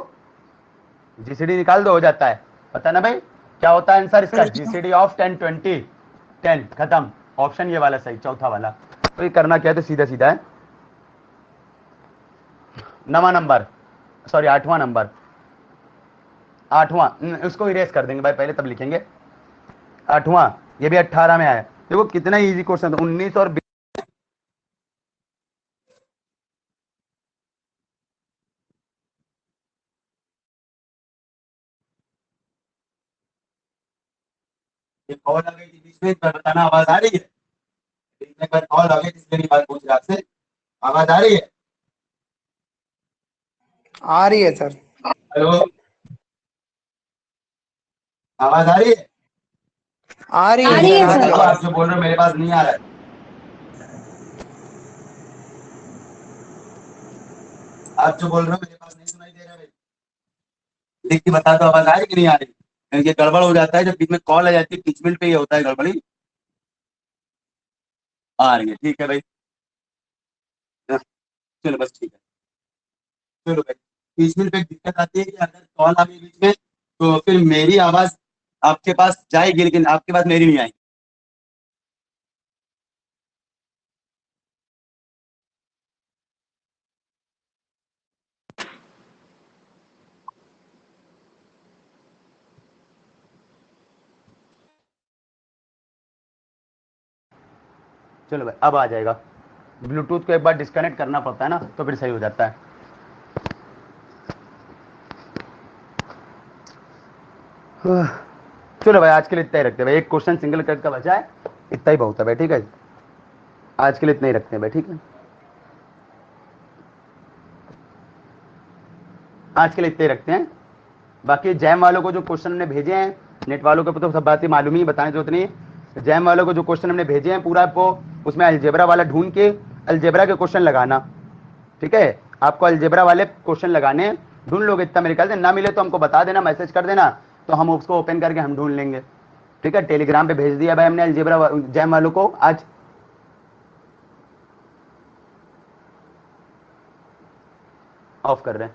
जीसीडी निकाल दो हो जाता है, पता ना भाई क्या होता है आंसर इसका, जीसीडी ऑफ 10 20 10, खत्म। ऑप्शन ये वाला सही, चौथा वाला। तो ये करना क्या है, तो सीधा सीधा है, नवा नंबर, सॉरी 8वां नंबर, 8वां, उसको इरेज कर देंगे भाई पहले तब लिखेंगे। 8वां, ये भी 18 में आया, देखो कितना इजी क्वेश्चन, 19 और 20। कॉल आ गई थी बीच में, बताना आवाज आ रही है, बीच में कॉल आ गई इसलिए बात पूछ रहा आपसे, आवाज आ रही है? आ रही है सर। हेलो, आवाज आ रही है? आ रही है सर। आप जो बोल रहे हो मेरे पास नहीं आ रहा है, आप जो बोल रहे हो मेरे पास नहीं सुनाई दे रहा है, लिख के बता दो आवाज आ रही कि नहीं आ रही। ये गड़बड़ हो जाता है जब बीच में कॉल आ जाती है, बीच मिनट पे ये होता है गड़बड़ी। आ रही है, ठीक है भाई, हाँ, चलो बस ठीक है। चलो भाई, बीच मिनट पे दिक्कत आती है कि अगर कॉल आ गई बीच में तो फिर मेरी आवाज आपके पास जाएगी लेकिन आपके पास मेरी नहीं आएगी। चलो भाई अब आ जाएगा, ब्लूटूथ को एक बार डिस्कनेक्ट करना पड़ता है ना तो फिर सही हो जाता है। चलो भाई आज के लिए इतना ही रखते हैं भाई, एक क्वेश्चन सिंगल कट का बचा है, इतना ही बहुत है भाई, ठीक है आज के लिए इतना ही रखते हैं भाई, ठीक है आज के लिए इतने ही रखते हैं। बाकी जैम वालों को जो क्वेश्चन हमने भेजे हैं, नेट वालों को तो सब बातें मालूम ही, बताने की जरूरत नहीं है। जैम वालों को जो क्वेश्चन हमने भेजे हैं पूरा आपको उसमें अलजेब्रा वाला ढूंढ के अलजेब्रा के क्वेश्चन लगाना, ठीक है आपको अलजेब्रा वाले क्वेश्चन लगाने हैं, ढूंढ लोगे इतना मेरे ख्याल से, ना मिले तो हमको बता देना, मैसेज कर देना, तो हम उसको ओपन करके हम ढूंढ लेंगे, ठीक है। टेलीग्राम पे भेज दिया भाई हमने अलजेब्रा जैम वालों को आज। ऑफ कर रहे हैं।